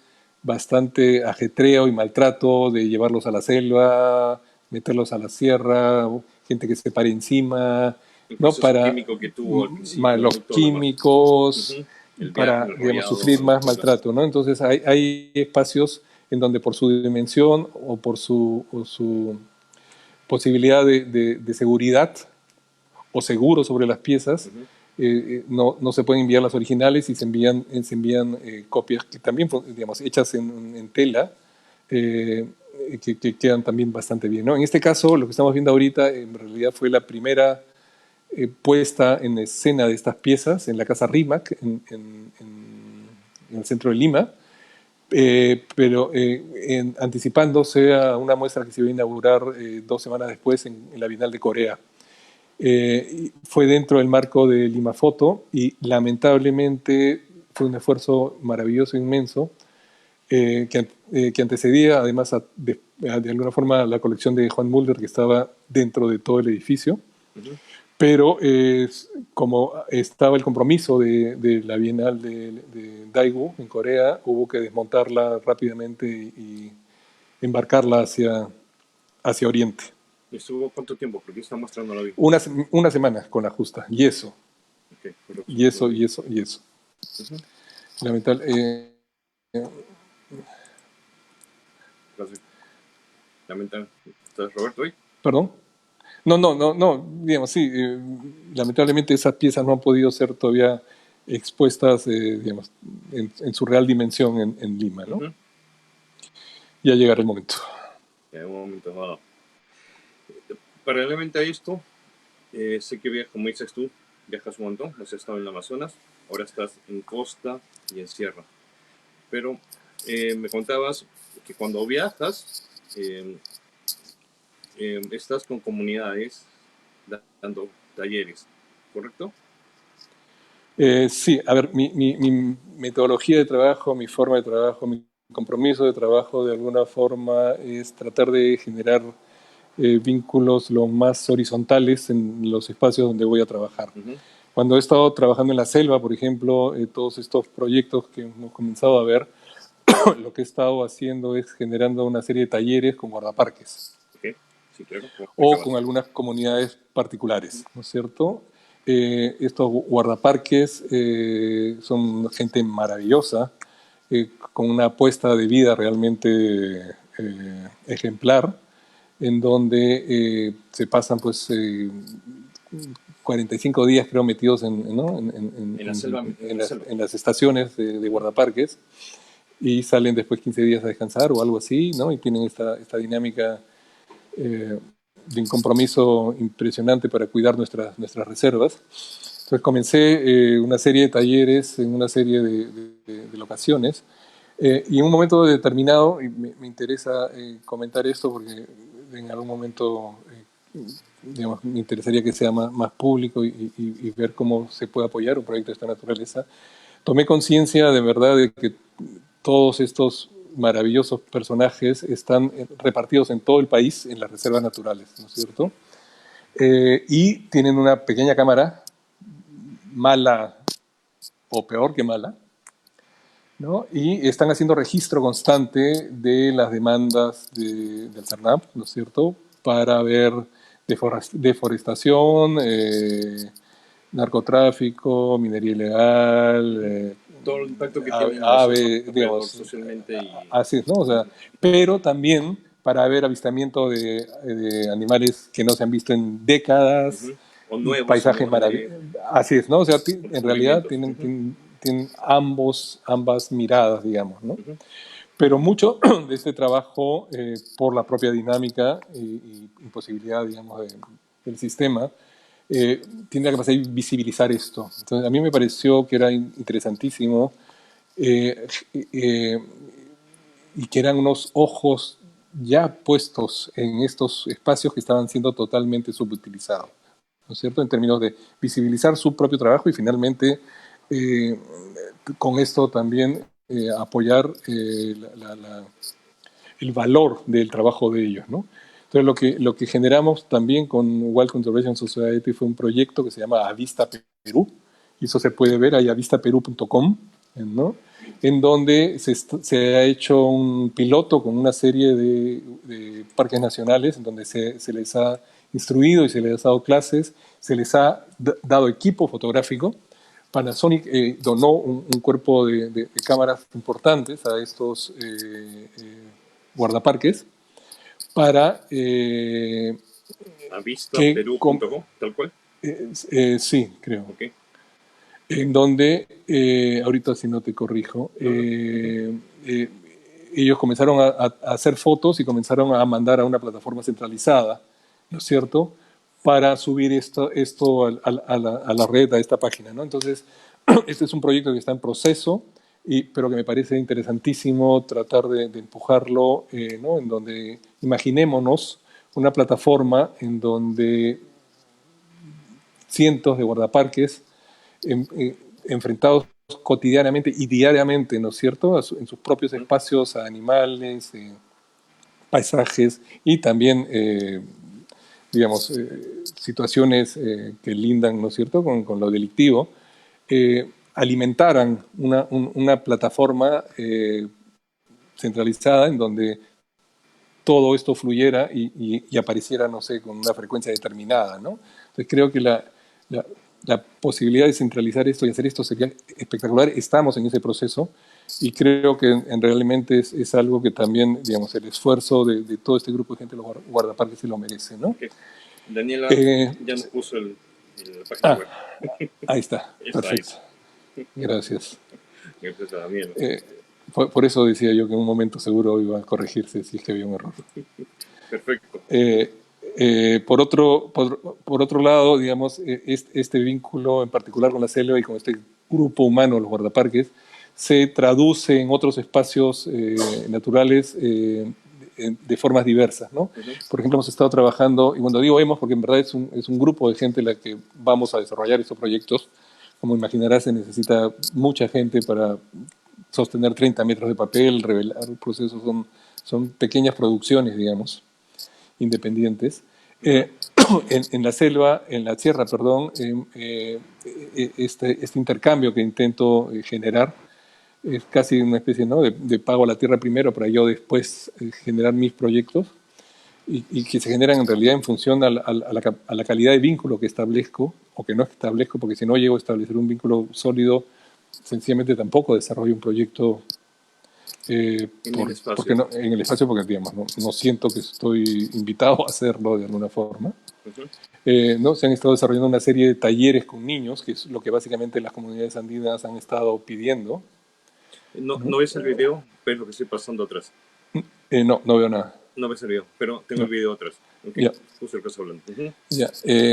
[SPEAKER 2] bastante ajetreo y maltrato de llevarlos a la selva, meterlos a la sierra, gente que se pare encima,
[SPEAKER 1] El
[SPEAKER 2] ¿no?
[SPEAKER 1] proceso
[SPEAKER 2] Para
[SPEAKER 1] químico que tuvo al principio,
[SPEAKER 2] los
[SPEAKER 1] ¿no? Todo lo más.
[SPEAKER 2] químicos,
[SPEAKER 1] Ujú. El viaje,
[SPEAKER 2] para,
[SPEAKER 1] el
[SPEAKER 2] digamos,
[SPEAKER 1] rollado,
[SPEAKER 2] sufrir
[SPEAKER 1] las
[SPEAKER 2] más
[SPEAKER 1] cosas.
[SPEAKER 2] maltrato, ¿no? Entonces hay espacios en donde por su dimensión o su posibilidad de seguridad o seguro sobre las piezas,
[SPEAKER 1] Ujú.
[SPEAKER 2] no se pueden enviar las originales y se envían copias que también, digamos, hechas en tela, eh, que quedan también bastante bien, ¿no? En este caso, lo que estamos viendo ahorita, en realidad fue la primera puesta en escena de estas piezas en la Casa Rimac, en el centro de Lima, pero anticipándose a una muestra que se iba a inaugurar 2 semanas después en la Bienal de Corea. Fue dentro del marco de Lima Foto y lamentablemente fue un esfuerzo maravilloso, inmenso, que antecedía además de alguna forma la colección de Juan Mulder que estaba dentro de todo el edificio,
[SPEAKER 1] Ujú.
[SPEAKER 2] pero como estaba el compromiso de la Bienal de Daegu en Corea, hubo que desmontarla rápidamente y embarcarla hacia Oriente.
[SPEAKER 1] ¿Y estuvo cuánto tiempo? Porque esta muestra no la vi.
[SPEAKER 2] Una semana con la justa, y eso,
[SPEAKER 1] Ok, pero sí,
[SPEAKER 2] y
[SPEAKER 1] no la
[SPEAKER 2] eso,
[SPEAKER 1] vi.
[SPEAKER 2] y eso, y eso.
[SPEAKER 1] Ujú.
[SPEAKER 2] Lamentable.
[SPEAKER 1] Gracias. Lamentable. ¿Estás Roberto hoy?
[SPEAKER 2] ¿Perdón? No, digamos, sí, lamentablemente esas piezas no han podido ser todavía expuestas, digamos, en su real dimensión en Lima, ¿no?
[SPEAKER 1] Ujú.
[SPEAKER 2] Ya llegará el momento.
[SPEAKER 1] En un momento dado. Paralelamente a esto, sé que viajas, como dices tú, viajas un montón, has estado en el Amazonas, ahora estás en costa y en sierra. Pero me contabas que cuando viajas, eh, estás con comunidades dando talleres, ¿correcto?
[SPEAKER 2] Sí, a ver, mi metodología de trabajo, mi forma de trabajo, mi compromiso de trabajo de alguna forma es tratar de generar vínculos lo más horizontales en los espacios donde voy a trabajar.
[SPEAKER 1] Ujú.
[SPEAKER 2] Cuando he estado trabajando en la selva, por ejemplo, todos estos proyectos que hemos comenzado a ver, lo que he estado haciendo es generando una serie de talleres con guardaparques
[SPEAKER 1] Ok, sí, claro, como
[SPEAKER 2] o con
[SPEAKER 1] explicabas.
[SPEAKER 2] algunas comunidades
[SPEAKER 1] Ujú.
[SPEAKER 2] particulares, ¿no es cierto? Estos guardaparques son gente maravillosa, con una apuesta de vida realmente ejemplar, en donde se pasan pues 45 días creo metidos ¿no?
[SPEAKER 1] En la selva.
[SPEAKER 2] en las estaciones de
[SPEAKER 1] Ujú.
[SPEAKER 2] guardaparques y salen después 15 días a descansar o algo así, ¿no? Y tienen esta dinámica eh, de un compromiso impresionante para cuidar nuestras reservas. Entonces comencé una serie de talleres en una serie de locaciones y en un momento determinado, y me interesa comentar esto porque en algún momento digamos, me interesaría que sea más público y ver cómo se puede apoyar un proyecto de esta naturaleza, tomé conciencia de verdad de que todos estos maravillosos personajes están repartidos en todo el país en las reservas naturales, ¿no es cierto? Y tienen una pequeña cámara, mala o peor que mala, ¿no? Y están haciendo registro constante de las demandas del CERNAP, ¿no es cierto? Para ver deforestación, narcotráfico, minería ilegal,
[SPEAKER 1] Ujú. Todo el impacto que tiene la reserva alrededor
[SPEAKER 2] digamos,
[SPEAKER 1] socialmente y...
[SPEAKER 2] así es, ¿no? O sea,
[SPEAKER 1] Ujú.
[SPEAKER 2] pero también para ver avistamiento de animales que no se han visto en décadas,
[SPEAKER 1] Ujú. O nuevos en
[SPEAKER 2] paisajes
[SPEAKER 1] donde...
[SPEAKER 2] maravillosos. Así es, ¿no? O sea,
[SPEAKER 1] Con
[SPEAKER 2] en realidad
[SPEAKER 1] descubrimientos. Ujú.
[SPEAKER 2] tienen ambas miradas, digamos, ¿no?
[SPEAKER 1] Ujú.
[SPEAKER 2] Pero mucho de este trabajo, por la propia dinámica y imposibilidad, digamos, del sistema, tiene la capacidad de visibilizar esto. Entonces, a mí me pareció que era interesantísimo eh, eh, y que eran unos ojos ya puestos en estos espacios que estaban siendo totalmente subutilizados, ¿no es cierto? En términos de visibilizar su propio trabajo y finalmente eh, con esto también apoyar el valor del trabajo de ellos, ¿no? Entonces lo que generamos también con Wild Conservation Society fue un proyecto que se llama Avista Perú, y eso se puede ver ahí avistaperú.com, ¿no? En donde se ha hecho un piloto con una serie de parques nacionales, en donde se les ha instruido y se les ha dado clases, se les ha dado equipo fotográfico. Panasonic donó un cuerpo de cámaras importantes a estos guardaparques para
[SPEAKER 1] Avistaperú.com, tal cual.
[SPEAKER 2] sí, creo.
[SPEAKER 1] Okay.
[SPEAKER 2] En donde, ahorita si no te corrijo, ellos comenzaron a hacer fotos y comenzaron a mandar a una plataforma centralizada, ¿no es cierto?, para subir esto a la red, a esta página, ¿no? Entonces, este es un proyecto que está en proceso, pero que me parece interesantísimo tratar de empujarlo, ¿no? En donde imaginémonos una plataforma en donde cientos de guardaparques enfrentados cotidianamente y diariamente, ¿no es cierto?, en sus propios espacios a animales, paisajes y también, digamos, situaciones que lindan, ¿no es cierto?, con lo delictivo, alimentaran una plataforma centralizada en donde todo esto fluyera y apareciera, no sé, con una frecuencia determinada, ¿no? Entonces creo que la posibilidad de centralizar esto y hacer esto sería espectacular. Estamos en ese proceso y creo que realmente es algo que también, digamos, el esfuerzo de todo este grupo de gente, los guardaparques, se lo merece, ¿no?
[SPEAKER 1] Okay. Daniela ya nos puso la página web.
[SPEAKER 2] Ahí está, perfecto. Gracias.
[SPEAKER 1] Gracias a Daniela.
[SPEAKER 2] Por eso decía yo que en un momento seguro iba a corregirse si es que había un error.
[SPEAKER 1] Perfecto.
[SPEAKER 2] Por otro lado, digamos, este vínculo en particular con la selva y con este grupo humano, los guardaparques, se traduce en otros espacios naturales de formas diversas, ¿no? Por ejemplo, hemos estado trabajando, y cuando digo hemos, porque en verdad es un grupo de gente la que vamos a desarrollar estos proyectos. Como imaginarás, se necesita mucha gente para sostener 30 metros de papel, revelar procesos, son pequeñas producciones, digamos, independientes. En la selva, en la sierra, perdón, este intercambio que intento generar es casi una especie, ¿no?, de pago a la tierra primero para yo después generar mis proyectos y que se generan en realidad en función a la calidad de vínculo que establezco o que no establezco, porque si no llego a establecer un vínculo sólido, sencillamente tampoco desarrollo un proyecto en el espacio, porque digamos, no siento que estoy invitado a hacerlo de alguna forma. ¿No? Se han estado desarrollando una serie de talleres con niños, que es lo que básicamente las comunidades andinas han estado pidiendo.
[SPEAKER 1] No ves el video, ves lo que estoy pasando atrás.
[SPEAKER 2] No veo nada.
[SPEAKER 1] No ves el video, pero tengo el video atrás. Okay.
[SPEAKER 2] Ya.
[SPEAKER 1] Puse el caso hablando.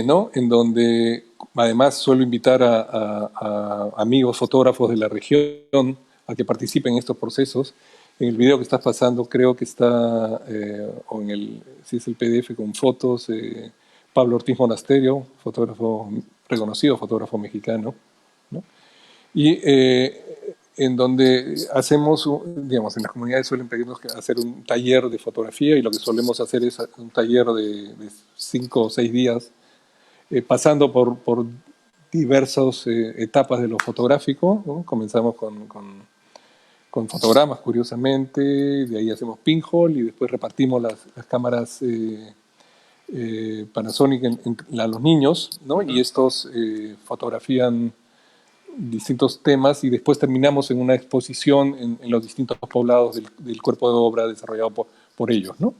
[SPEAKER 2] ¿No? En donde además suelo invitar a amigos fotógrafos de la región a que participen en estos procesos. En el video que estás pasando creo que está, o si es el PDF con fotos, Pablo Ortiz Monasterio, fotógrafo reconocido, fotógrafo mexicano, ¿no? Y en donde hacemos, digamos, en las comunidades suelen pedirnos hacer un taller de fotografía y lo que solemos hacer es un taller de 5 o 6 días, pasando por diversas etapas de lo fotográfico, ¿no? Comenzamos con fotogramas, curiosamente, de ahí hacemos pinhole y después repartimos las cámaras Panasonic a los niños, ¿no? Y estos fotografían distintos temas y después terminamos en una exposición en los distintos poblados del cuerpo de obra desarrollado por ellos, ¿no?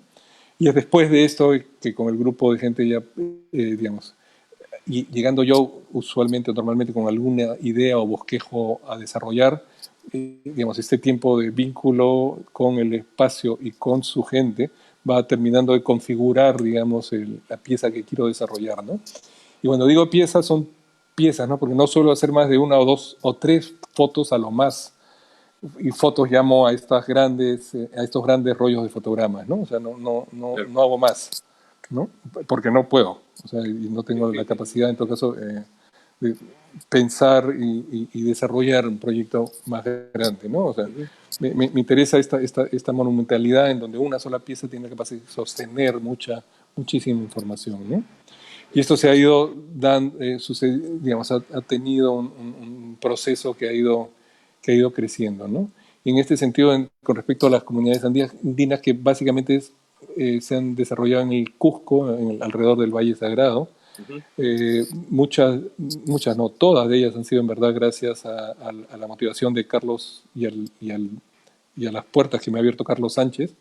[SPEAKER 2] Y es después de esto que con el grupo de gente ya, digamos, y llegando yo usualmente o normalmente con alguna idea o bosquejo a desarrollar, digamos, este tiempo de vínculo con el espacio y con su gente va terminando de configurar, digamos, la pieza que quiero desarrollar, ¿no? Y cuando digo piezas, son piezas, ¿no? Porque no suelo hacer más de 1 o 2 o 3 fotos a lo más. Y fotos llamo a estos grandes rollos de fotogramas, ¿no? O sea, no hago más, ¿no? Porque no puedo, o sea, y no tengo la capacidad, en todo caso, de pensar y desarrollar un proyecto más grande, ¿no? O sea, me interesa esta monumentalidad en donde una sola pieza tiene la capacidad de sostener muchísima información, ¿no? Y esto se ha ido dando, digamos, ha tenido un proceso que ha ido que ha ido creciendo, ¿no? Y en este sentido, con respecto a las comunidades andinas que básicamente se han desarrollado en el Cusco, alrededor del Valle Sagrado,
[SPEAKER 1] Ujú.
[SPEAKER 2] muchas, no, todas de ellas han sido en verdad gracias a la motivación de Carlos y a las puertas que me ha abierto Carlos Sánchez,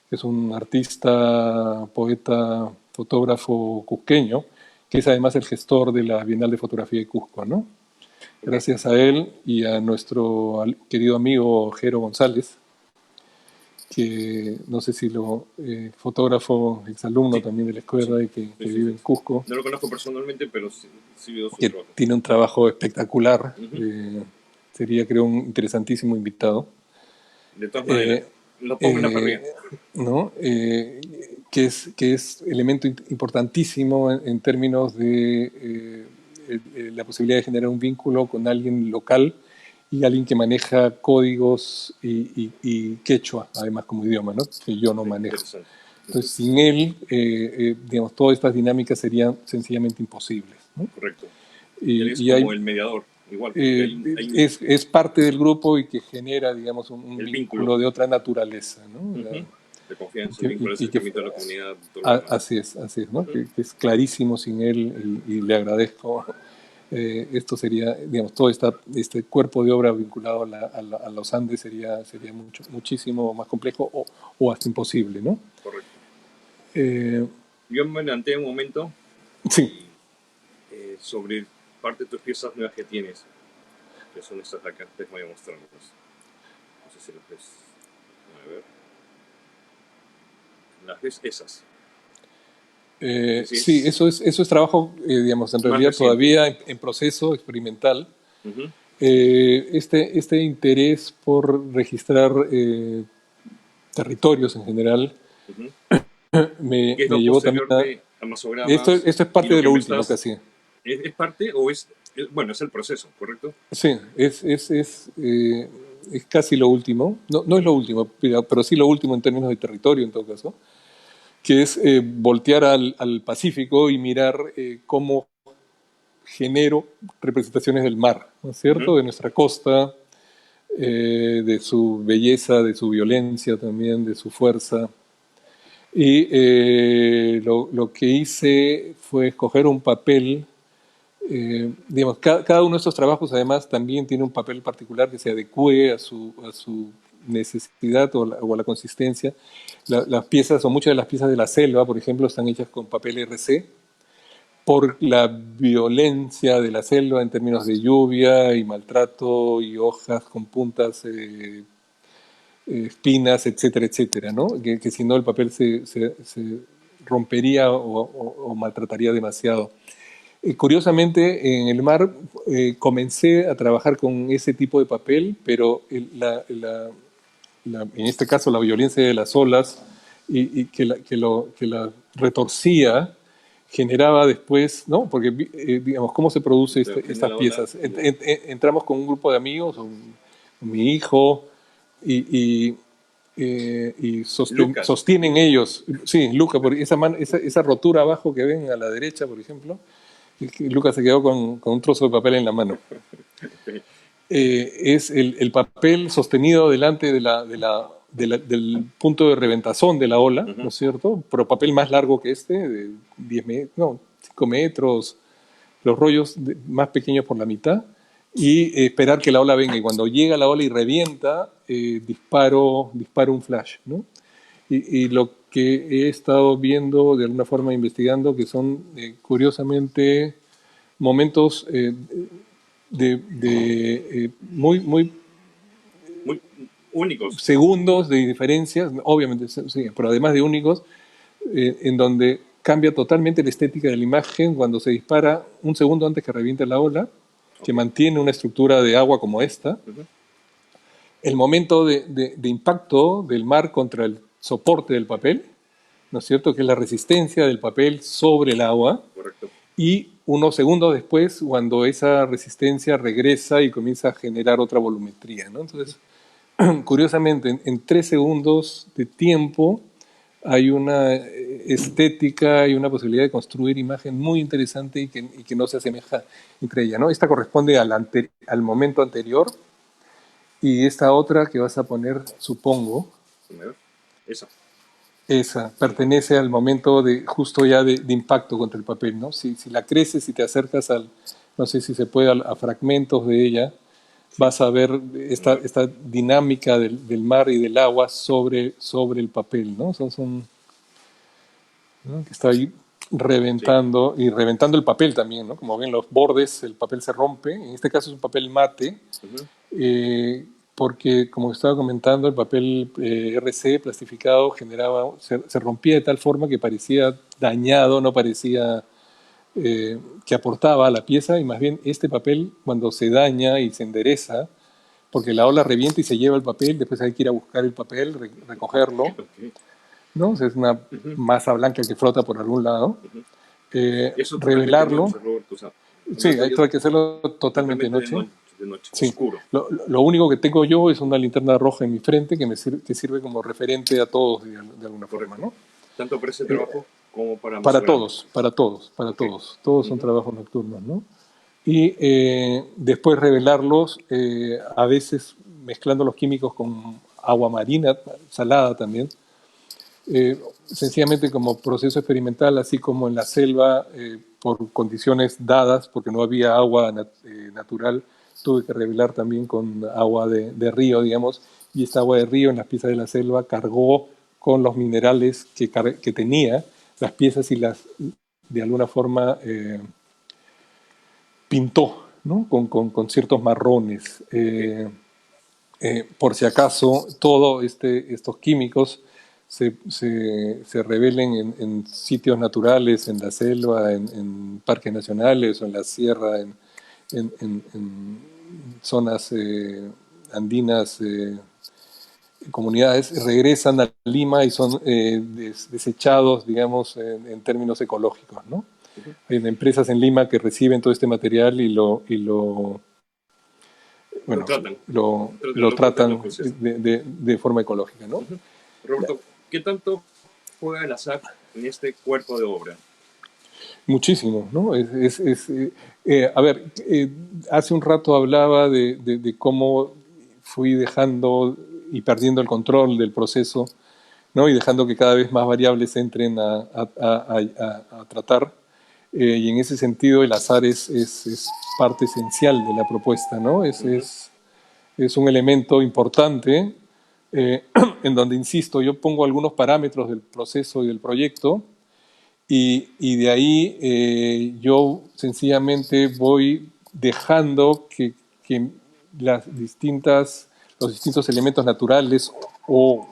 [SPEAKER 2] que es un artista, poeta, fotógrafo cusqueño, que es además el gestor de la Bienal de Fotografía de Cusco, ¿no?
[SPEAKER 1] Correcto.
[SPEAKER 2] Gracias a él y a nuestro querido amigo Jero González, que no sé si fotógrafo, exalumno
[SPEAKER 1] Sí,
[SPEAKER 2] también de la
[SPEAKER 1] sí,
[SPEAKER 2] escuela y que,
[SPEAKER 1] sí,
[SPEAKER 2] que
[SPEAKER 1] sí,
[SPEAKER 2] vive
[SPEAKER 1] sí.
[SPEAKER 2] en Cusco,
[SPEAKER 1] No lo conozco personalmente, pero sí, sí veo su
[SPEAKER 2] que
[SPEAKER 1] trabajo.
[SPEAKER 2] tiene un trabajo espectacular.
[SPEAKER 1] Ujú.
[SPEAKER 2] Sería, creo, un interesantísimo invitado.
[SPEAKER 1] De todas maneras,
[SPEAKER 2] Eh,
[SPEAKER 1] lo pongo en la
[SPEAKER 2] eh,
[SPEAKER 1] parrilla.
[SPEAKER 2] ¿No? Que es elemento importantísimo en términos de la posibilidad de generar un vínculo con alguien local y alguien que maneja códigos y quechua, además como idioma, ¿no? Que yo no manejo.
[SPEAKER 1] Interesante. Ujú.
[SPEAKER 2] Entonces, sin él, digamos, todas estas dinámicas serían sencillamente imposibles, ¿no?
[SPEAKER 1] Correcto. Él es
[SPEAKER 2] Y
[SPEAKER 1] como
[SPEAKER 2] hay,
[SPEAKER 1] el mediador, igual, porque
[SPEAKER 2] es parte del grupo y que genera, digamos, un
[SPEAKER 1] el vínculo.
[SPEAKER 2] vínculo de otra naturaleza, ¿no?
[SPEAKER 1] Ujú. De
[SPEAKER 2] Y
[SPEAKER 1] confianza, el
[SPEAKER 2] que,
[SPEAKER 1] vínculo de
[SPEAKER 2] y que-
[SPEAKER 1] acercamiento a la comunidad, todo lo demás.
[SPEAKER 2] así es, ¿no?
[SPEAKER 1] Ujú.
[SPEAKER 2] Que es clarísimo sin él y le agradezco. Esto sería, digamos, todo este cuerpo de obra vinculado a los Andes sería muchísimo más complejo o hasta imposible, ¿no?
[SPEAKER 1] Correcto.
[SPEAKER 2] Eh,
[SPEAKER 1] Yo me adelanté un momento
[SPEAKER 2] sí,
[SPEAKER 1] y sobre parte de tus piezas nuevas que tienes, que son estas de acá, les voy a mostrarlas. No sé si las ves. A ver. Las ves esas. Ese
[SPEAKER 2] sí,
[SPEAKER 1] es
[SPEAKER 2] eso es trabajo, digamos, en
[SPEAKER 1] más
[SPEAKER 2] realidad
[SPEAKER 1] reciente.
[SPEAKER 2] todavía en proceso experimental.
[SPEAKER 1] Ujú.
[SPEAKER 2] Este interés por registrar territorios en general
[SPEAKER 1] Ujú. ¿Qué es
[SPEAKER 2] me
[SPEAKER 1] lo
[SPEAKER 2] llevó también
[SPEAKER 1] posterior
[SPEAKER 2] a...
[SPEAKER 1] de
[SPEAKER 2] Esto,
[SPEAKER 1] amasogramas
[SPEAKER 2] esto es
[SPEAKER 1] y
[SPEAKER 2] parte
[SPEAKER 1] lo
[SPEAKER 2] de
[SPEAKER 1] que
[SPEAKER 2] lo
[SPEAKER 1] me
[SPEAKER 2] último
[SPEAKER 1] estás...
[SPEAKER 2] casi.
[SPEAKER 1] ¿Es parte o es... Bueno, es el proceso, ¿correcto?
[SPEAKER 2] Sí, es casi lo último. No, no es lo último, pero sí lo último en términos de territorio en todo caso, que es voltear al Pacífico y mirar cómo genero representaciones del mar, ¿no es
[SPEAKER 1] Ujú.
[SPEAKER 2] cierto? De nuestra costa, de su belleza, de su violencia también, de su fuerza. Y lo que hice fue escoger un papel, digamos, cada uno de estos trabajos además también tiene un papel particular que se adecue a su necesidad o a la consistencia. Las piezas o muchas de las piezas de la selva, por ejemplo, están hechas con papel RC por la violencia de la selva en términos de lluvia y maltrato y hojas con puntas, espinas, etcétera, etcétera, ¿no? Que si no el papel se rompería o maltrataría demasiado. Curiosamente, en el mar comencé a trabajar con ese tipo de papel, pero en este caso la violencia de las olas y que la retorcía generaba después, ¿no? Porque, digamos, ¿cómo se produce
[SPEAKER 1] Te frena
[SPEAKER 2] estas
[SPEAKER 1] la ola.
[SPEAKER 2] piezas? Entramos con un grupo de amigos, mi hijo, y, y
[SPEAKER 1] Lucas.
[SPEAKER 2] sostienen ellos, sí, Luca, por esa rotura abajo que ven a la derecha, por ejemplo, Lucas se quedó con un trozo de papel en la mano. Es el papel sostenido delante del punto de reventazón de la ola, ¿no
[SPEAKER 1] Ujú.
[SPEAKER 2] es cierto? Pero papel más largo que este, de 10 metros, no, 5 metros, los rollos más pequeños por la mitad, y esperar que la ola venga. Y cuando llega la ola y revienta, disparo un flash, ¿no? Y lo que he estado viendo, de alguna forma investigando, que son curiosamente momentos muy, muy
[SPEAKER 1] Muy únicos.
[SPEAKER 2] segundos de diferencias, obviamente, sí, pero además de únicos, en donde cambia totalmente la estética de la imagen cuando se dispara un segundo antes que reviente la ola, que
[SPEAKER 1] Ok.
[SPEAKER 2] mantiene una estructura de agua como esta,
[SPEAKER 1] Ujú.
[SPEAKER 2] el momento de impacto del mar contra el soporte del papel, ¿no es cierto? Que es la resistencia del papel sobre el agua,
[SPEAKER 1] Correcto.
[SPEAKER 2] y unos segundos después, cuando esa resistencia regresa y comienza a generar otra volumetría, ¿no? Entonces, curiosamente, en 3 segundos de tiempo hay una estética y una posibilidad de construir imagen muy interesante y que no se asemeja entre ellas, ¿no? Esta corresponde al momento anterior, Y esta otra que vas a poner, supongo,
[SPEAKER 1] A ver, esa.
[SPEAKER 2] esa pertenece al momento de justo ya de impacto contra el papel, ¿no? Si la creces y te acercas al, no sé si se puede, a fragmentos de ella,
[SPEAKER 1] Sí.
[SPEAKER 2] vas a ver
[SPEAKER 1] A ver.
[SPEAKER 2] esta dinámica del mar y del agua sobre el papel, ¿no? ¿no? Que está ahí
[SPEAKER 1] Sí.
[SPEAKER 2] reventando y reventando el papel también, ¿no? Como ven los bordes, el papel se rompe. En este caso es un papel mate,
[SPEAKER 1] Ujú.
[SPEAKER 2] porque como estaba comentando, el papel RC plastificado se rompía de tal forma que parecía dañado, no parecía que aportaba a la pieza, y más bien este papel cuando se daña y se endereza, porque la ola revienta y se lleva el papel, después hay que ir a buscar el papel, recogerlo,
[SPEAKER 1] Ok.
[SPEAKER 2] ¿no? O sea, es una
[SPEAKER 1] Ujú,
[SPEAKER 2] masa blanca que flota por algún lado.
[SPEAKER 1] ujú. Eso totalmente de
[SPEAKER 2] Revelarlo,
[SPEAKER 1] noche, Roberto. O sea,
[SPEAKER 2] sí,
[SPEAKER 1] esto ya
[SPEAKER 2] esto hay que hacerlo totalmente de
[SPEAKER 1] totalmente
[SPEAKER 2] noche.
[SPEAKER 1] de noche,
[SPEAKER 2] Sí,
[SPEAKER 1] oscuro.
[SPEAKER 2] lo único que tengo yo es una linterna roja en mi frente que sirve como referente a todos de alguna forma,
[SPEAKER 1] Correcto.
[SPEAKER 2] ¿no?
[SPEAKER 1] Tanto para ese
[SPEAKER 2] Eh,
[SPEAKER 1] trabajo como para más
[SPEAKER 2] para
[SPEAKER 1] grande.
[SPEAKER 2] todos, para todos, para
[SPEAKER 1] Ok.
[SPEAKER 2] todos. Todos son
[SPEAKER 1] Ujú.
[SPEAKER 2] trabajos nocturnos, ¿no? Y después revelarlos, a veces mezclando los químicos con agua marina, salada también, sencillamente como proceso experimental, así como en la selva, por condiciones dadas, porque no había agua natural, tuve que revelar también con agua de río, digamos, y esta agua de río en las piezas de la selva cargó con los minerales que tenía las piezas y las, de alguna forma, pintó, ¿no? Con ciertos marrones.
[SPEAKER 1] Ok.
[SPEAKER 2] Por si acaso, todos estos químicos se revelen en sitios naturales, en la selva, en parques nacionales o en la sierra, en zonas andinas, comunidades, regresan a Lima y son desechados, digamos, en términos ecológicos, ¿no?
[SPEAKER 1] Ujú.
[SPEAKER 2] Hay empresas en Lima que reciben todo este material y
[SPEAKER 1] Lo
[SPEAKER 2] bueno,
[SPEAKER 1] tratan.
[SPEAKER 2] lo
[SPEAKER 1] Lo tratan, lo
[SPEAKER 2] tratan
[SPEAKER 1] procesan.
[SPEAKER 2] de forma ecológica, ¿no?
[SPEAKER 1] Ujú. Roberto, ¿qué tanto juega el azar en este cuerpo de obra?
[SPEAKER 2] Muchísimo, ¿no? A ver, hace un rato hablaba de cómo fui dejando y perdiendo el control del proceso, ¿no? Y dejando que cada vez más variables entren a tratar. Y en ese sentido el azar es parte esencial de la propuesta, ¿no?
[SPEAKER 1] Ujú.
[SPEAKER 2] Es un elemento importante en donde, insisto, yo pongo algunos parámetros del proceso y del proyecto y de ahí yo sencillamente voy dejando que los distintos elementos naturales o,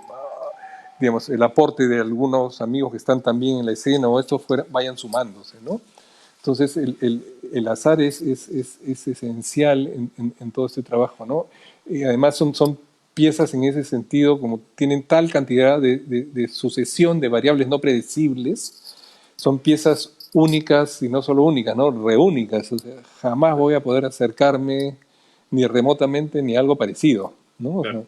[SPEAKER 2] digamos, el aporte de algunos amigos que están también en la escena o esto vayan sumándose, ¿no? Entonces el azar es esencial en todo este trabajo, ¿no? Y además son piezas en ese sentido, como tienen tal cantidad de sucesión de variables no predecibles, son piezas únicas y no solo únicas, ¿no? Reúnicas. O sea, jamás voy a poder acercarme ni remotamente ni algo parecido, ¿no? O
[SPEAKER 1] Claro.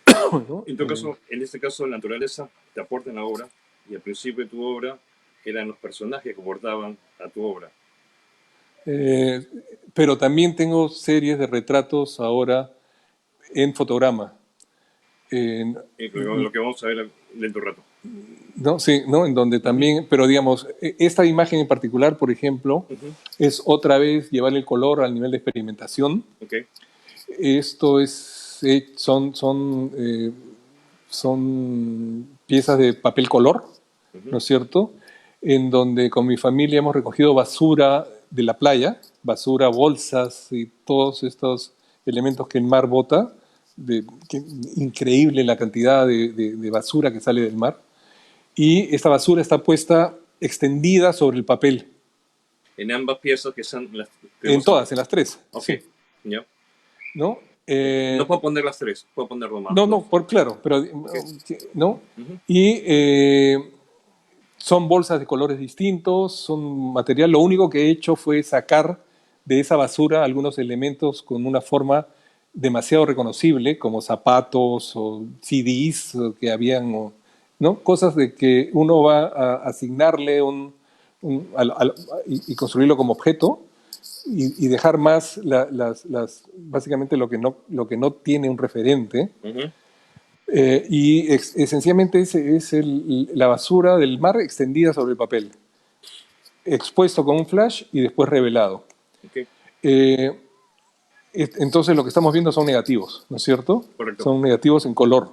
[SPEAKER 2] sea, ¿no?
[SPEAKER 1] En todo caso, en este caso, la naturaleza te aporta en la obra y al principio de tu obra eran los personajes que aportaban a tu obra.
[SPEAKER 2] eh, pero también tengo series de retratos ahora en fotograma. En-
[SPEAKER 1] Lo que vamos a ver dentro de un rato.
[SPEAKER 2] ¿No? Sí, ¿no? En donde
[SPEAKER 1] Ujú.
[SPEAKER 2] también, pero digamos, esta imagen en particular, por ejemplo,
[SPEAKER 1] Ujú.
[SPEAKER 2] es otra vez llevar el color al nivel de experimentación.
[SPEAKER 1] Ok.
[SPEAKER 2] Esto es, son piezas de papel color, ¿no
[SPEAKER 1] Ujú.
[SPEAKER 2] es cierto? En donde con mi familia hemos recogido basura de la playa, basura, bolsas y todos estos elementos que el mar bota. Increíble la cantidad de basura que sale del mar. Y esta basura está puesta extendida sobre el papel,
[SPEAKER 1] En ambas piezas que son las
[SPEAKER 2] en
[SPEAKER 1] tenemos.
[SPEAKER 2] todas, en las tres,
[SPEAKER 1] Ok.
[SPEAKER 2] sí,
[SPEAKER 1] Ya.
[SPEAKER 2] ¿no?
[SPEAKER 1] No puedo poner las tres, puedo poner dos más.
[SPEAKER 2] No,
[SPEAKER 1] Dos.
[SPEAKER 2] no, claro, pero,
[SPEAKER 1] Ok.
[SPEAKER 2] ¿no?
[SPEAKER 1] Ujú.
[SPEAKER 2] Y son bolsas de colores distintos, son material. Lo único que he hecho fue sacar de esa basura algunos elementos con una forma demasiado reconocible, como zapatos o CDs que habían, ¿no? Cosas de que uno va a asignarle y construirlo como objeto, y dejar más básicamente lo que no tiene un referente. Esencialmente es la basura del mar extendida sobre el papel, expuesto con un flash y después revelado.
[SPEAKER 1] Okay.
[SPEAKER 2] Entonces lo que estamos viendo son negativos, ¿no es cierto?
[SPEAKER 1] Correcto.
[SPEAKER 2] Son negativos en color.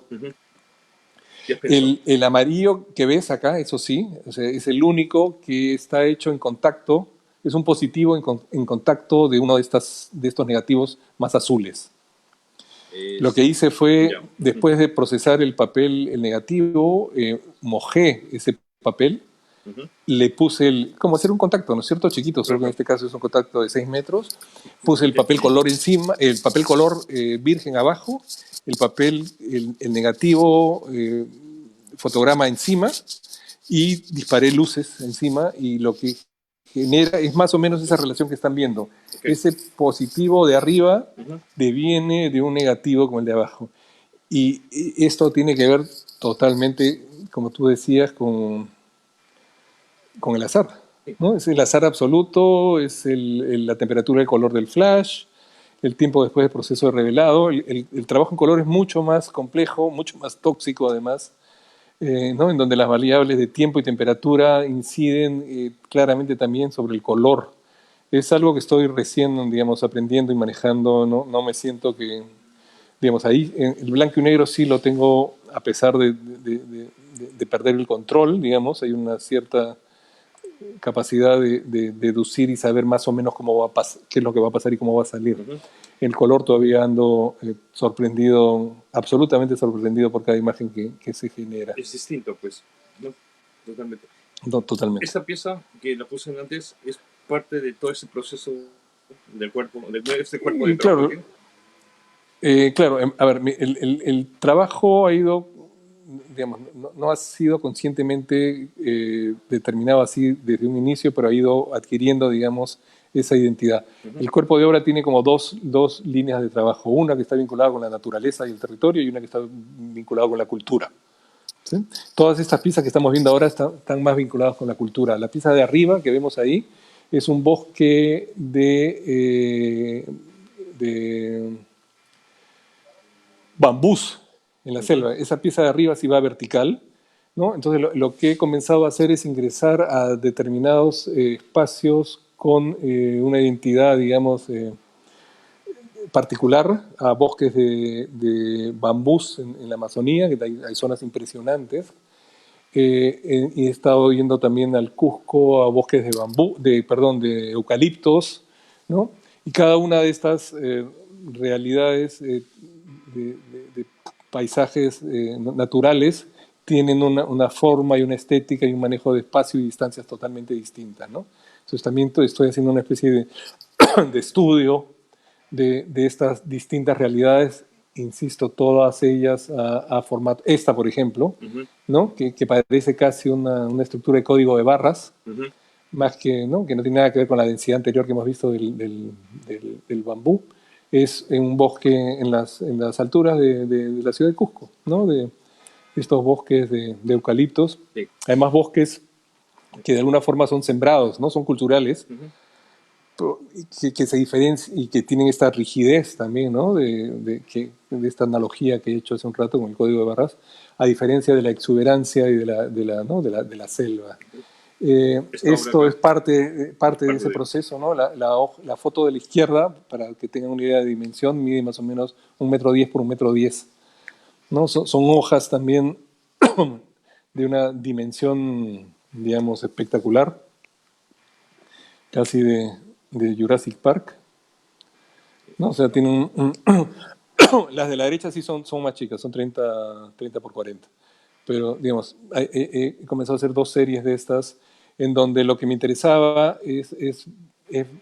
[SPEAKER 1] ¿Qué has pensado?
[SPEAKER 2] El amarillo que ves acá, eso sí, o sea, es el único que está hecho en contacto, es un positivo en contacto de uno de estos negativos más azules. Lo que hice fue, después de procesar el papel, el negativo, mojé ese papel, le puse como hacer un contacto, ¿no es cierto? Chiquito, solo que en este caso es un contacto de 6 metros. Puse el papel color encima, el papel color virgen abajo, el negativo fotograma encima y disparé luces encima y lo que genera es más o menos esa relación que están viendo. Ese positivo de arriba deviene de un negativo como el de abajo. Y esto tiene que ver totalmente, como tú decías, con el azar, ¿no? Es el azar absoluto, es la temperatura y el color del flash, el tiempo después del proceso de revelado. El trabajo en color es mucho más complejo, mucho más tóxico además, ¿no? En donde las variables de tiempo y temperatura inciden claramente también sobre el color. Es algo que estoy recién, digamos, aprendiendo y manejando. No me siento que, digamos, ahí el blanco y negro sí lo tengo a pesar de perder el control, digamos, hay una cierta capacidad de deducir y saber más o menos cómo va a qué es lo que va a pasar y cómo va a salir. El color todavía ando sorprendido, absolutamente sorprendido por cada imagen que se genera.
[SPEAKER 1] Es distinto, pues, ¿no? Totalmente.
[SPEAKER 2] No, totalmente.
[SPEAKER 1] Esta pieza que la puse antes es parte de todo ese proceso del cuerpo, de este cuerpo de trabajo.
[SPEAKER 2] Claro, a ver, el trabajo ha ido, digamos, no ha sido conscientemente determinado así desde un inicio, pero ha ido adquiriendo, digamos, esa identidad. El cuerpo de obra tiene como dos líneas de trabajo, una que está vinculada con la naturaleza y el territorio y una que está vinculada con la cultura. ¿Sí? Todas estas piezas que estamos viendo ahora están más vinculadas con la cultura. La pieza de arriba que vemos ahí es un bosque de bambús en la selva. Esa pieza de arriba sí va vertical, ¿no? Entonces lo que he comenzado a hacer es ingresar a determinados espacios con una identidad, digamos, particular, a bosques de bambús en la Amazonía, que hay zonas impresionantes. Y he estado yendo también al Cusco a bosques de de eucaliptos, ¿no? Y cada una de estas realidades de paisajes naturales tienen una forma y una estética y un manejo de espacio y distancias totalmente distintas, ¿no? Entonces también estoy haciendo una especie de estudio de estas distintas realidades, insisto, todas ellas a formato, esta por ejemplo, ¿no? Que parece casi una estructura de código de barras, más que no tiene nada que ver con la densidad anterior que hemos visto del bambú. Es en un bosque en las alturas de la ciudad de Cusco, ¿no? De estos bosques de eucaliptos. Sí. Además, bosques que de alguna forma son sembrados, ¿no? Son culturales, que se diferencian y que tienen esta rigidez también, ¿no? De esta analogía que he hecho hace un rato con el código de barras, a diferencia de la exuberancia y de la selva. Esto es parte de ese proceso, ¿no? La foto de la izquierda, para que tengan una idea de dimensión, mide más o menos 1,10 m por 1,10 m, ¿no? Son hojas también de una dimensión, digamos, espectacular, casi de Jurassic Park, ¿no? O sea, tienen las de la derecha sí son más chicas, son 30 por 40. Pero, digamos, he comenzado a hacer 2 series de estas en donde lo que me interesaba es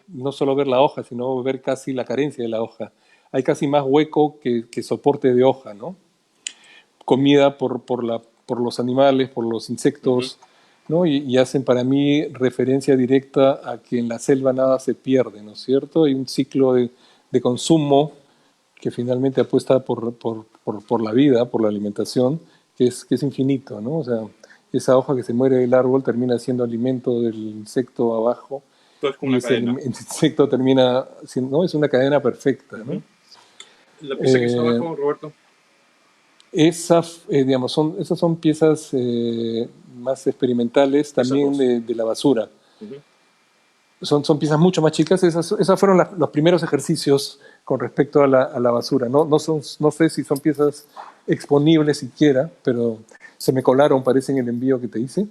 [SPEAKER 2] no solo ver la hoja, sino ver casi la carencia de la hoja. Hay casi más hueco que soporte de hoja, ¿no? Comida por los animales, por los insectos, ¿no? Y hacen para mí referencia directa a que en la selva nada se pierde, ¿no es cierto? Hay un ciclo de consumo que finalmente apuesta por la vida, por la alimentación, que es infinito, ¿no? O sea, esa hoja que se muere del árbol termina siendo alimento del insecto abajo
[SPEAKER 1] Todo es como
[SPEAKER 2] y
[SPEAKER 1] una
[SPEAKER 2] ese
[SPEAKER 1] cadena.
[SPEAKER 2] insecto termina siendo, ¿no? Es una cadena perfecta, ¿no?
[SPEAKER 1] Ujú. La pieza que está
[SPEAKER 2] Eh,
[SPEAKER 1] abajo, Roberto.
[SPEAKER 2] esas son piezas más experimentales
[SPEAKER 1] Esas
[SPEAKER 2] también
[SPEAKER 1] dos.
[SPEAKER 2] de la basura.
[SPEAKER 1] Ujú.
[SPEAKER 2] Son piezas mucho más chicas. Esas fueron los primeros ejercicios con respecto a la basura. No sé si son piezas exponibles siquiera, pero se me colaron, parece, en el envío que te hice.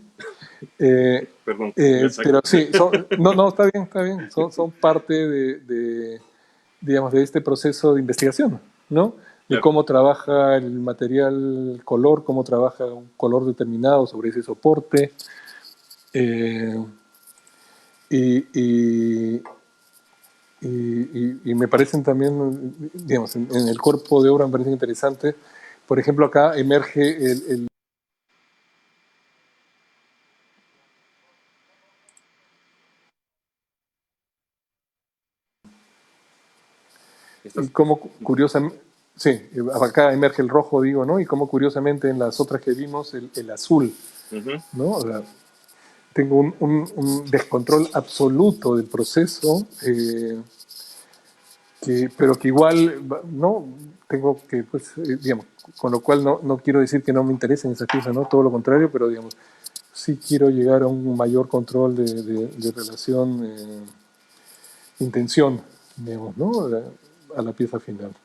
[SPEAKER 2] Eh,
[SPEAKER 1] Perdón, me
[SPEAKER 2] pero
[SPEAKER 1] saco.
[SPEAKER 2] sí, no, está bien, está bien. Son parte digamos, de este proceso de investigación, ¿no? De
[SPEAKER 1] Claro.
[SPEAKER 2] cómo trabaja el material color, cómo trabaja un color determinado sobre ese soporte. Eh, y, y, y me parecen también, digamos, en el cuerpo de obra me parece interesante. Por ejemplo, acá emerge y
[SPEAKER 1] Estás.
[SPEAKER 2] cómo curiosamente, sí, acá emerge el rojo, digo, ¿no? Y cómo curiosamente en las otras que vimos el azul,
[SPEAKER 1] Ujú.
[SPEAKER 2] ¿no? O sea, tengo un descontrol absoluto del proceso, pero que igual, ¿no? Tengo que, pues, digamos, con lo cual no quiero decir que no me interesen esas piezas, ¿no? Todo lo contrario, pero digamos, sí quiero llegar a un mayor control de relación, intención, digamos, ¿no? A la pieza final.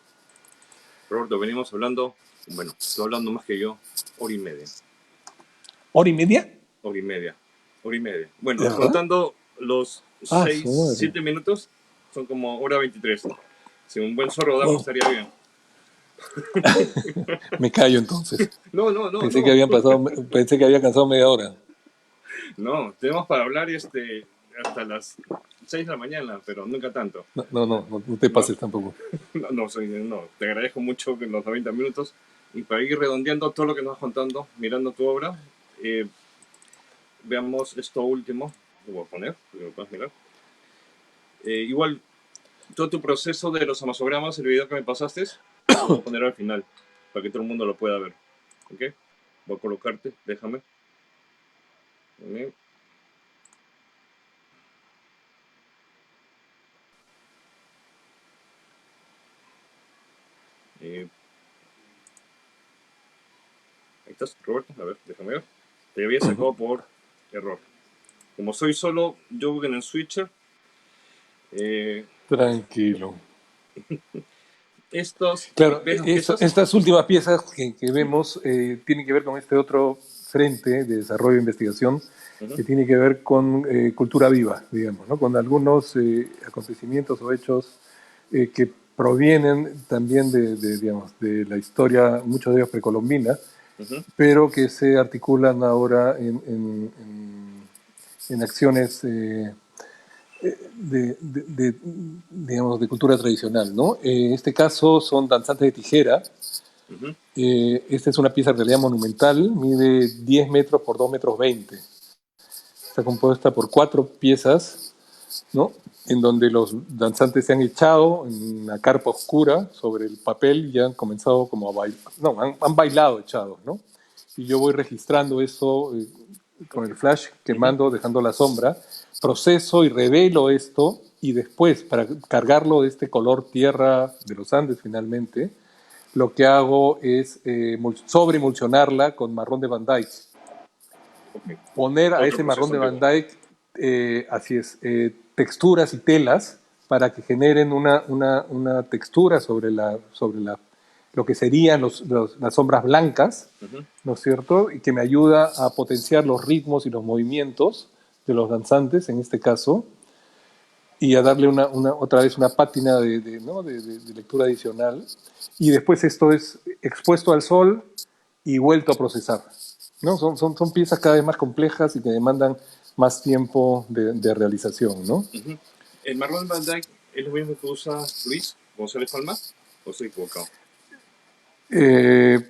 [SPEAKER 1] Roberto, venimos hablando, bueno, tú hablando más que yo, hora y media.
[SPEAKER 2] ¿Hora y media?
[SPEAKER 1] Hora y media. Hora y media. Bueno,
[SPEAKER 2] ¿De verdad?
[SPEAKER 1] contando los
[SPEAKER 2] Ah, su
[SPEAKER 1] 6
[SPEAKER 2] madre.
[SPEAKER 1] 7 minutos, son como hora 23. Si un buen zorro damos
[SPEAKER 2] Wow.
[SPEAKER 1] estaría bien.
[SPEAKER 2] Me callo entonces.
[SPEAKER 1] No, no, no,
[SPEAKER 2] Pensé que
[SPEAKER 1] no.
[SPEAKER 2] habían pasado, pensé que había alcanzado media hora.
[SPEAKER 1] No, tenemos para hablar hasta las 6 de la mañana, pero nunca tanto.
[SPEAKER 2] No te
[SPEAKER 1] No,
[SPEAKER 2] pases tampoco.
[SPEAKER 1] no, te agradezco mucho que los 90 minutos. Y para ir redondeando todo lo que nos vas contando, mirando tu obra, eh, veamos esto último. Lo voy a poner, para que lo puedas mirar. Igual, todo tu proceso de los amasogramas, el video que me pasaste, lo voy a poner al final, para que todo el mundo lo pueda ver. ¿Ok? Voy a colocarte, déjame. Eh, ahí estás, Roberto. A ver, déjame ver. Te había sacado por error. Como soy solo yo en el switcher, eh,
[SPEAKER 2] Tranquilo.
[SPEAKER 1] estos,
[SPEAKER 2] Claro,
[SPEAKER 1] ¿ves las piezas?
[SPEAKER 2] estas últimas piezas que vemos tienen que ver con este otro frente de desarrollo e investigación
[SPEAKER 1] Ujú.
[SPEAKER 2] que tiene que ver con cultura viva, digamos, ¿no? Con algunos acontecimientos o hechos que provienen también digamos, de la historia, muchos de ellos precolombina,
[SPEAKER 1] Ujú.
[SPEAKER 2] pero que se articulan ahora en acciones digamos, de cultura tradicional, ¿no? En este caso son danzantes de tijera.
[SPEAKER 1] Ujú.
[SPEAKER 2] Esta es una pieza en realidad monumental, mide 10 metros por 2 metros 20. Está compuesta por 4 piezas, ¿no? En donde los danzantes se han echado en una carpa oscura sobre el papel y han comenzado como a bailar. No, han bailado echados, ¿no? Y yo voy registrando eso con el flash,
[SPEAKER 1] Ujú.
[SPEAKER 2] quemando, dejando la sombra, proceso y revelo esto, y después, para cargarlo de este color tierra de los Andes finalmente, lo que hago es sobreemulsionarla con marrón de Van Dyke.
[SPEAKER 1] Ok.
[SPEAKER 2] Poner a
[SPEAKER 1] Otro
[SPEAKER 2] ese marrón
[SPEAKER 1] proceso
[SPEAKER 2] de Van
[SPEAKER 1] antiguo.
[SPEAKER 2] Dyke, así es, texturas y telas para que generen una textura lo que serían las sombras blancas,
[SPEAKER 1] Ujú.
[SPEAKER 2] ¿no es cierto? Y que me ayuda a potenciar los ritmos y los movimientos de los danzantes, en este caso, y a darle otra vez una pátina ¿no? de lectura adicional. Y después esto es expuesto al sol y vuelto a procesar. ¿No? Son piezas cada vez más complejas y que demandan más tiempo de realización. ¿No?
[SPEAKER 1] Ujú. ¿El marrón Van Dyke es lo mismo que usa Luis González Palma? ¿O estoy equivocado?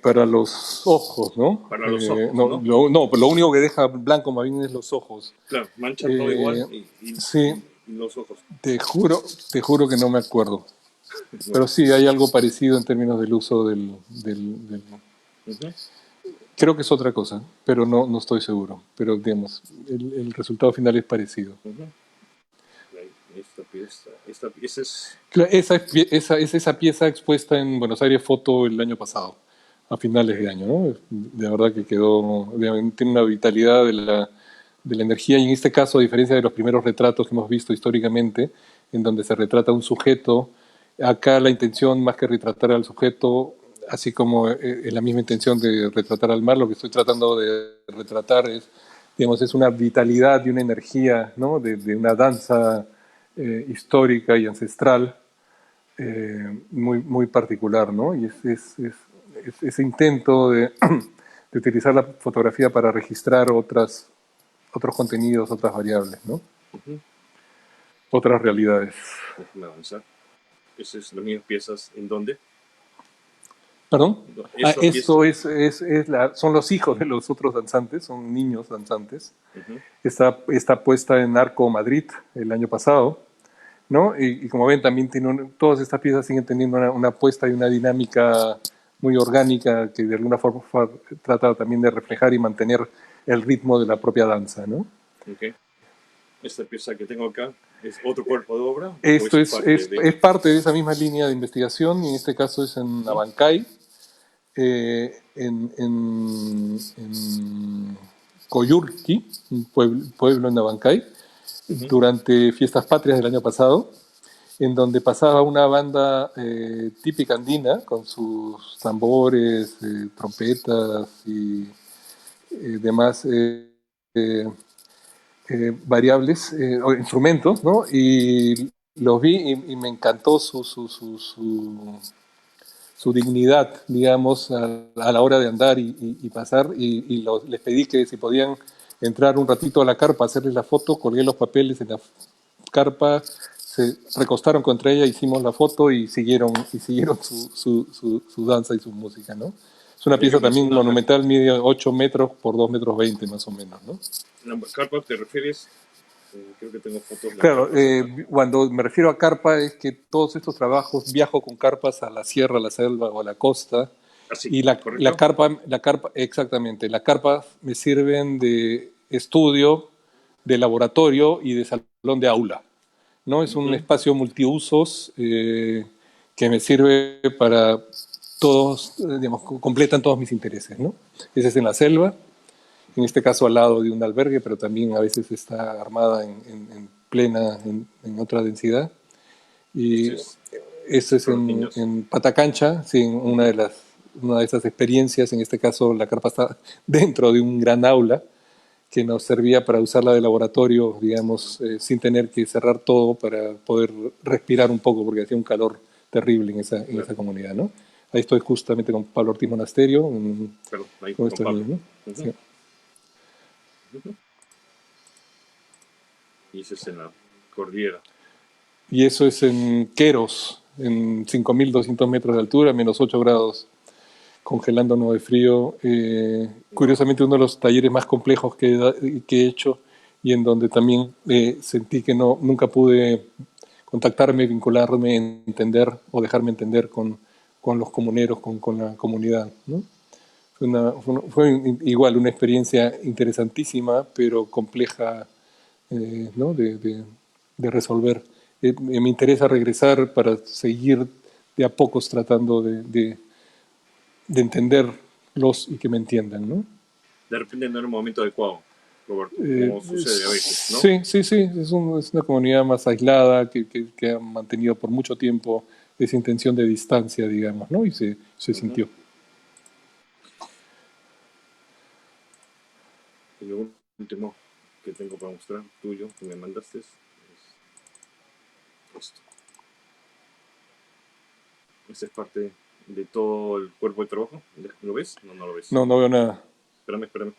[SPEAKER 2] Para los ojos, ¿no?
[SPEAKER 1] Para los ojos, ¿no?
[SPEAKER 2] No, pero lo único que deja blanco más bien es los ojos.
[SPEAKER 1] Claro, mancha todo igual
[SPEAKER 2] Eh, sí,
[SPEAKER 1] y los ojos.
[SPEAKER 2] te juro, te juro que no me acuerdo.
[SPEAKER 1] Bueno.
[SPEAKER 2] Pero sí, hay algo parecido en términos del uso
[SPEAKER 1] Ujú.
[SPEAKER 2] creo que es otra cosa, pero no estoy seguro. Pero, digamos, el resultado final es parecido.
[SPEAKER 1] Ujú. Esta pieza es...
[SPEAKER 2] Es esa pieza expuesta en Buenos Aires Foto el año pasado, a finales de
[SPEAKER 1] Ok.
[SPEAKER 2] año, ¿no? De verdad que tiene una vitalidad de la energía y en este caso, a diferencia de los primeros retratos que hemos visto históricamente, en donde se retrata un sujeto, acá la intención más que retratar al sujeto, así como en la misma intención de retratar al mar, lo que estoy tratando de retratar es, digamos, es una vitalidad y una energía, ¿no? De una danza histórica y ancestral muy particular, ¿no? Y ese intento de utilizar la fotografía para registrar otros contenidos, otras variables, ¿no?
[SPEAKER 1] Ujú.
[SPEAKER 2] Otras realidades.
[SPEAKER 1] Déjame avanzar. Esas son las mismas piezas. ¿En dónde?
[SPEAKER 2] ¿Perdón?
[SPEAKER 1] Esta pieza.
[SPEAKER 2] Esto son los hijos de los otros danzantes, son niños danzantes.
[SPEAKER 1] Ujú.
[SPEAKER 2] Está puesta en Arco Madrid el año pasado, ¿no? Y como ven, también todas estas piezas siguen teniendo una puesta y una dinámica muy orgánica que de alguna forma trata también de reflejar y mantener el ritmo de la propia danza, ¿no?
[SPEAKER 1] Ok. Esta pieza que tengo acá es otro cuerpo de obra o
[SPEAKER 2] Esto
[SPEAKER 1] es parte de...
[SPEAKER 2] es parte de esa misma línea de investigación y en este caso es en
[SPEAKER 1] Ujú.
[SPEAKER 2] Abancay, en Coyurqui, un pueblo en Abancay,
[SPEAKER 1] Ujú.
[SPEAKER 2] durante fiestas patrias del año pasado, en donde pasaba una banda típica andina con sus tambores, trompetas y demás eh, variables o instrumentos, ¿no? Y los vi y me encantó su dignidad, digamos, a la hora de andar y pasar, y les pedí que si podían entrar un ratito a la carpa, hacerles la foto, colgué los papeles en la carpa, se recostaron contra ella, hicimos la foto y siguieron su danza y su música, ¿no? Es una
[SPEAKER 1] Ya que
[SPEAKER 2] pieza también
[SPEAKER 1] menciona
[SPEAKER 2] monumental, mide 8 metros por 2 metros 20 más o menos, ¿no?
[SPEAKER 1] la carpa, ¿te refieres? Creo que tengo fotos de las
[SPEAKER 2] Claro,
[SPEAKER 1] carpas acá.
[SPEAKER 2] cuando me refiero a carpa es que todos estos trabajos viajo con carpas a la sierra, a la selva o a la costa
[SPEAKER 1] Así,
[SPEAKER 2] y
[SPEAKER 1] ¿correcto?
[SPEAKER 2] la carpa, exactamente, las carpas me sirven de estudio, de laboratorio y de salón de aula, ¿no? Es un
[SPEAKER 1] Ujú.
[SPEAKER 2] espacio multiusos que me sirve para todos, digamos, completan todos mis intereses, ¿no? Ese es en la selva, en este caso al lado de un albergue, pero también a veces está armada en plena, en otra densidad.
[SPEAKER 1] Este
[SPEAKER 2] Y esto
[SPEAKER 1] es
[SPEAKER 2] es
[SPEAKER 1] para los niños.
[SPEAKER 2] en Patacancha, sí, en
[SPEAKER 1] Ujú.
[SPEAKER 2] una de esas experiencias. En este caso, la carpa está dentro de un gran aula que nos servía para usarla de laboratorio, digamos, sin tener que cerrar todo para poder respirar un poco, porque hacía un calor terrible en
[SPEAKER 1] Claro,
[SPEAKER 2] esa comunidad, ¿no? Ahí estoy justamente con Pablo Ortiz Monasterio,
[SPEAKER 1] perdón, ahí
[SPEAKER 2] con
[SPEAKER 1] con
[SPEAKER 2] estos
[SPEAKER 1] Pablo.
[SPEAKER 2] niños, ¿no?
[SPEAKER 1] Ujú.
[SPEAKER 2] Sí.
[SPEAKER 1] Ujú. Y ese es en la cordillera.
[SPEAKER 2] Y eso es en Queros, en 5.200 metros de altura, menos 8 grados, congelándonos de frío.
[SPEAKER 1] Wow.
[SPEAKER 2] Curiosamente, uno de los talleres más complejos que he hecho y en donde también sentí que nunca pude contactarme, vincularme, entender o dejarme entender con los comuneros, con la comunidad, ¿no? Fue igual una experiencia interesantísima, pero compleja, ¿no? De resolver. Me interesa regresar para seguir de a pocos tratando de entenderlos y que me entiendan, ¿no?
[SPEAKER 1] De repente no era el momento adecuado, Roberto, como sucede a veces, ¿no?
[SPEAKER 2] Sí, es una comunidad más aislada que ha mantenido por mucho tiempo esa intención de distancia, digamos, ¿no? Y se
[SPEAKER 1] Ujú.
[SPEAKER 2] sintió.
[SPEAKER 1] Y lo último que tengo para mostrar, tuyo, que me mandaste, es esto. Esta es parte de todo el cuerpo de trabajo. ¿Lo ves? No, no lo ves.
[SPEAKER 2] No, no veo nada.
[SPEAKER 1] Espérame, espérame.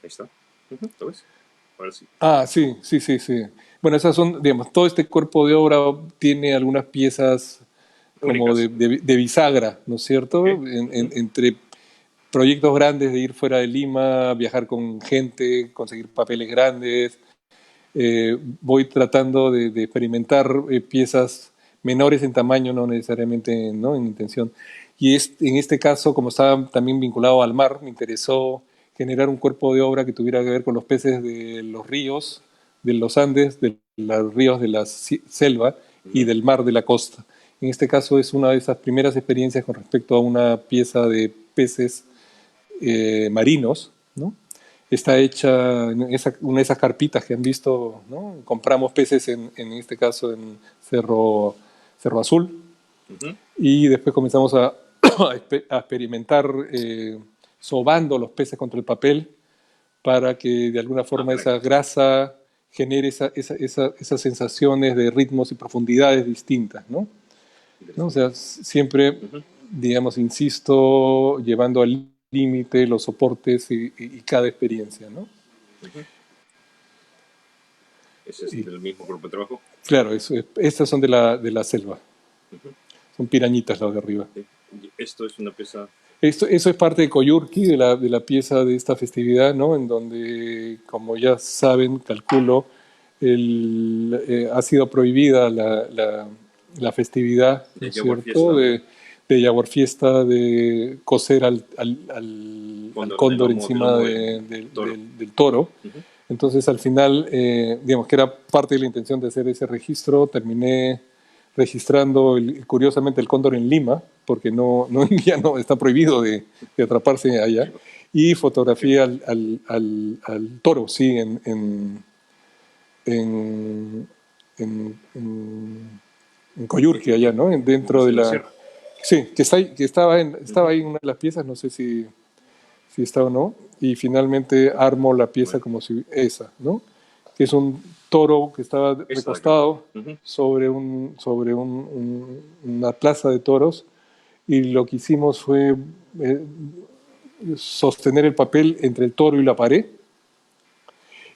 [SPEAKER 1] Ahí está. Ujú, ¿lo ves? Ahora sí.
[SPEAKER 2] Ah, sí. Bueno, esas son, digamos, todo este cuerpo de obra tiene algunas piezas como
[SPEAKER 1] Únicas.
[SPEAKER 2] de bisagra, ¿no es
[SPEAKER 1] Ok.
[SPEAKER 2] cierto?
[SPEAKER 1] Ujú.
[SPEAKER 2] Entre proyectos grandes de ir fuera de Lima, viajar con gente, conseguir papeles grandes. Voy tratando de experimentar piezas menores en tamaño, no necesariamente, ¿no? En intención. En este caso, como estaba también vinculado al mar, me interesó generar un cuerpo de obra que tuviera que ver con los peces de los ríos, de los Andes, de los ríos de la selva y
[SPEAKER 1] Ujú.
[SPEAKER 2] del mar de la costa. En este caso es una de esas primeras experiencias con respecto a una pieza de peces marinos, ¿no? Está hecha en una de esas carpitas que han visto, ¿no? Compramos peces en este caso en Cerro Azul,
[SPEAKER 1] Ujú.
[SPEAKER 2] y después comenzamos a experimentar sobando los peces contra el papel para que de alguna
[SPEAKER 1] Ah,
[SPEAKER 2] forma
[SPEAKER 1] caray.
[SPEAKER 2] esa grasa genere esas sensaciones de ritmos y profundidades distintas, ¿no? ¿No? O
[SPEAKER 1] Interesante.
[SPEAKER 2] sea, siempre,
[SPEAKER 1] Ujú.
[SPEAKER 2] digamos, insisto, llevando al límite los soportes y cada experiencia, ¿no?
[SPEAKER 1] Ujú. Ese es
[SPEAKER 2] Y
[SPEAKER 1] del mismo grupo de trabajo.
[SPEAKER 2] claro, estas son de la selva,
[SPEAKER 1] Ujú.
[SPEAKER 2] son pirañitas las de arriba.
[SPEAKER 1] Sí. Y esto es una pieza.
[SPEAKER 2] Eso es parte de Coyurki, de la pieza de esta festividad, ¿no? En donde, como ya saben, calculo, ha sido prohibida la festividad, ¿no
[SPEAKER 1] De
[SPEAKER 2] es
[SPEAKER 1] Jaguar
[SPEAKER 2] cierto?,
[SPEAKER 1] Fiesta,
[SPEAKER 2] de Yaguar Fiesta, de coser al
[SPEAKER 1] cuando en el
[SPEAKER 2] cóndor
[SPEAKER 1] lomo
[SPEAKER 2] encima
[SPEAKER 1] del toro.
[SPEAKER 2] del toro.
[SPEAKER 1] Ujú.
[SPEAKER 2] Entonces, al final, digamos que era parte de la intención de hacer ese registro. Terminé registrando, curiosamente, el cóndor en Lima, porque ya no está prohibido de atraparse allá,
[SPEAKER 1] Chico.
[SPEAKER 2] y
[SPEAKER 1] Ok.
[SPEAKER 2] fotografié al toro, sí, en, en Coyurque, allá, ¿no?
[SPEAKER 1] En
[SPEAKER 2] Dentro de
[SPEAKER 1] Paso de la
[SPEAKER 2] la...
[SPEAKER 1] Sierra.
[SPEAKER 2] Sí, que estaba
[SPEAKER 1] Ujú.
[SPEAKER 2] ahí en una de las piezas, no sé si está o no, y finalmente armo la pieza
[SPEAKER 1] Bueno,
[SPEAKER 2] como si esa, ¿no? Que es un toro que estaba
[SPEAKER 1] esta de acá.
[SPEAKER 2] recostado
[SPEAKER 1] Ujú.
[SPEAKER 2] sobre una plaza de toros, y lo que hicimos fue eh, sostener el papel entre el toro y la pared,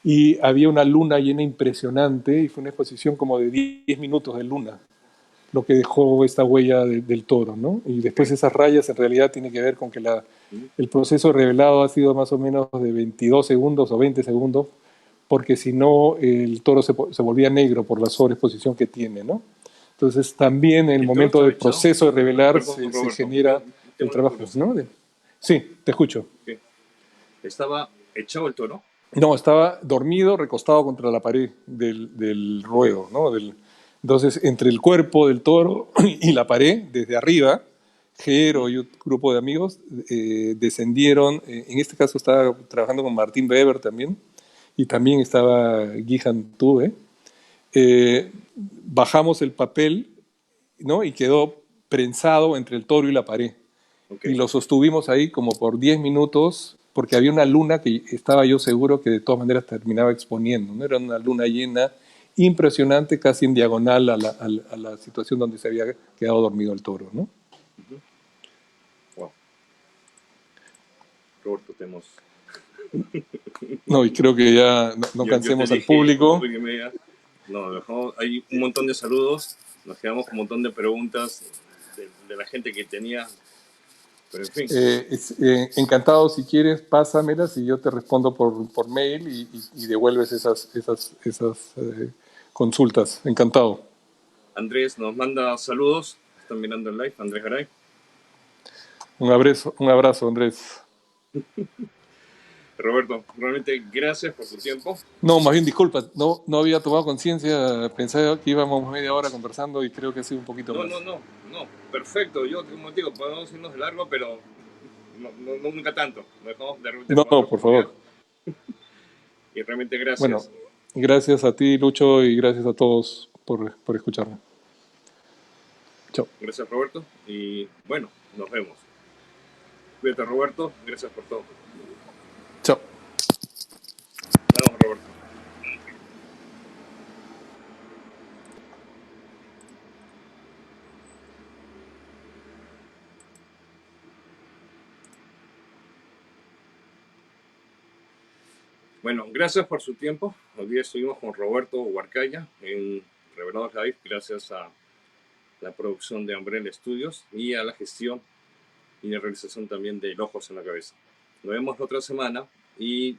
[SPEAKER 2] y había una luna llena impresionante, y fue una exposición como de 10 minutos de luna lo que dejó esta huella del toro, ¿no? Y
[SPEAKER 1] Ok.
[SPEAKER 2] después esas rayas en realidad tienen que ver con que
[SPEAKER 1] Ujú.
[SPEAKER 2] el proceso revelado ha sido más o menos de 22 segundos o 20 segundos, porque si no el toro se volvía negro por la sobreexposición que tiene, ¿no? Entonces también en el
[SPEAKER 1] El toro
[SPEAKER 2] momento
[SPEAKER 1] estaba
[SPEAKER 2] del
[SPEAKER 1] echado.
[SPEAKER 2] proceso de revelar
[SPEAKER 1] Perdón,
[SPEAKER 2] se
[SPEAKER 1] Roberto. Yo
[SPEAKER 2] genera el
[SPEAKER 1] tengo una
[SPEAKER 2] trabajo,
[SPEAKER 1] curiosidad.
[SPEAKER 2] ¿no? Sí, te escucho.
[SPEAKER 1] Ok. Estaba echado el toro.
[SPEAKER 2] No, estaba dormido, recostado contra la pared del
[SPEAKER 1] Ok.
[SPEAKER 2] ruedo, ¿no? Entonces, entre el cuerpo del toro y la pared, desde arriba,
[SPEAKER 1] Ujú.
[SPEAKER 2] Jero y un grupo de amigos descendieron. En este caso estaba trabajando con Martín Weber también, y también estaba Gihan Tube. Bajamos el papel, ¿no? Y quedó prensado entre el toro y la pared,
[SPEAKER 1] Ok.
[SPEAKER 2] y lo sostuvimos ahí como por 10 minutos, porque había una luna que estaba yo seguro que de todas maneras terminaba exponiendo, ¿no? Era una luna llena impresionante, casi en diagonal a la situación donde se había quedado dormido el toro, ¿no?
[SPEAKER 1] Ujú. Wow. Roberto, tenemos.
[SPEAKER 2] No, y creo que ya no
[SPEAKER 1] Yo te
[SPEAKER 2] cansemos al
[SPEAKER 1] dije una
[SPEAKER 2] público.
[SPEAKER 1] hora y media. No, hay un montón de saludos. Nos quedamos con un montón de preguntas de la gente que tenía. Pero en fin.
[SPEAKER 2] Encantado, si quieres, pásamelas y yo te respondo por mail, y devuelves esas consultas. Encantado.
[SPEAKER 1] Andrés nos manda saludos. Están mirando el live. Andrés Garay.
[SPEAKER 2] Un abrazo, Andrés.
[SPEAKER 1] Roberto, realmente gracias por tu tiempo.
[SPEAKER 2] No, más bien disculpa, no había tomado conciencia, pensaba que íbamos media hora conversando y creo que ha sido un poquito
[SPEAKER 1] No,
[SPEAKER 2] más.
[SPEAKER 1] no, no, no. Perfecto. Yo, como te digo, podemos irnos de largo, pero nunca tanto. Lo dejamos de repente
[SPEAKER 2] No,
[SPEAKER 1] para otra
[SPEAKER 2] no, por
[SPEAKER 1] oportunidad.
[SPEAKER 2] favor.
[SPEAKER 1] Y realmente
[SPEAKER 2] Bueno,
[SPEAKER 1] gracias.
[SPEAKER 2] gracias a ti, Lucho, y gracias a todos por escucharme. Chao.
[SPEAKER 1] Gracias, Roberto. Y bueno, nos vemos. Cuídate, Roberto. Gracias por todo.
[SPEAKER 2] Chao.
[SPEAKER 1] Nos vemos, Roberto. Bueno, gracias por su tiempo. Hoy día estuvimos con Roberto Huarcaya en Revelados Live, gracias a la producción de Umbrella Studios y a la gestión y la realización también de Ojos en la Cabeza. Nos vemos la otra semana y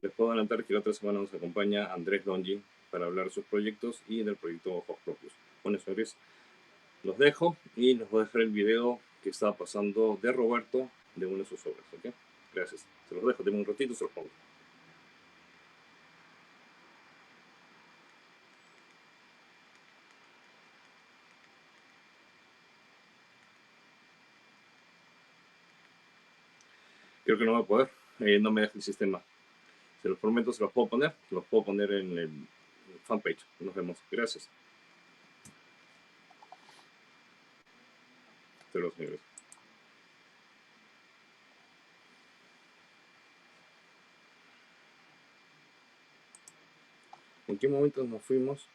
[SPEAKER 1] les puedo adelantar que la otra semana nos acompaña Andrés Longi para hablar de sus proyectos y del proyecto Ojos Propios. Bueno, señores, los dejo y les voy a dejar el video que estaba pasando de Roberto de una de sus obras. ¿Okay? Gracias. Se los dejo, tengo un ratito, se los pongo. Creo que no va a poder, no me deja el sistema. Se los prometo, se los puedo poner en el fanpage. Nos vemos. Gracias. Hasta luego, señores. ¿En qué momento nos fuimos?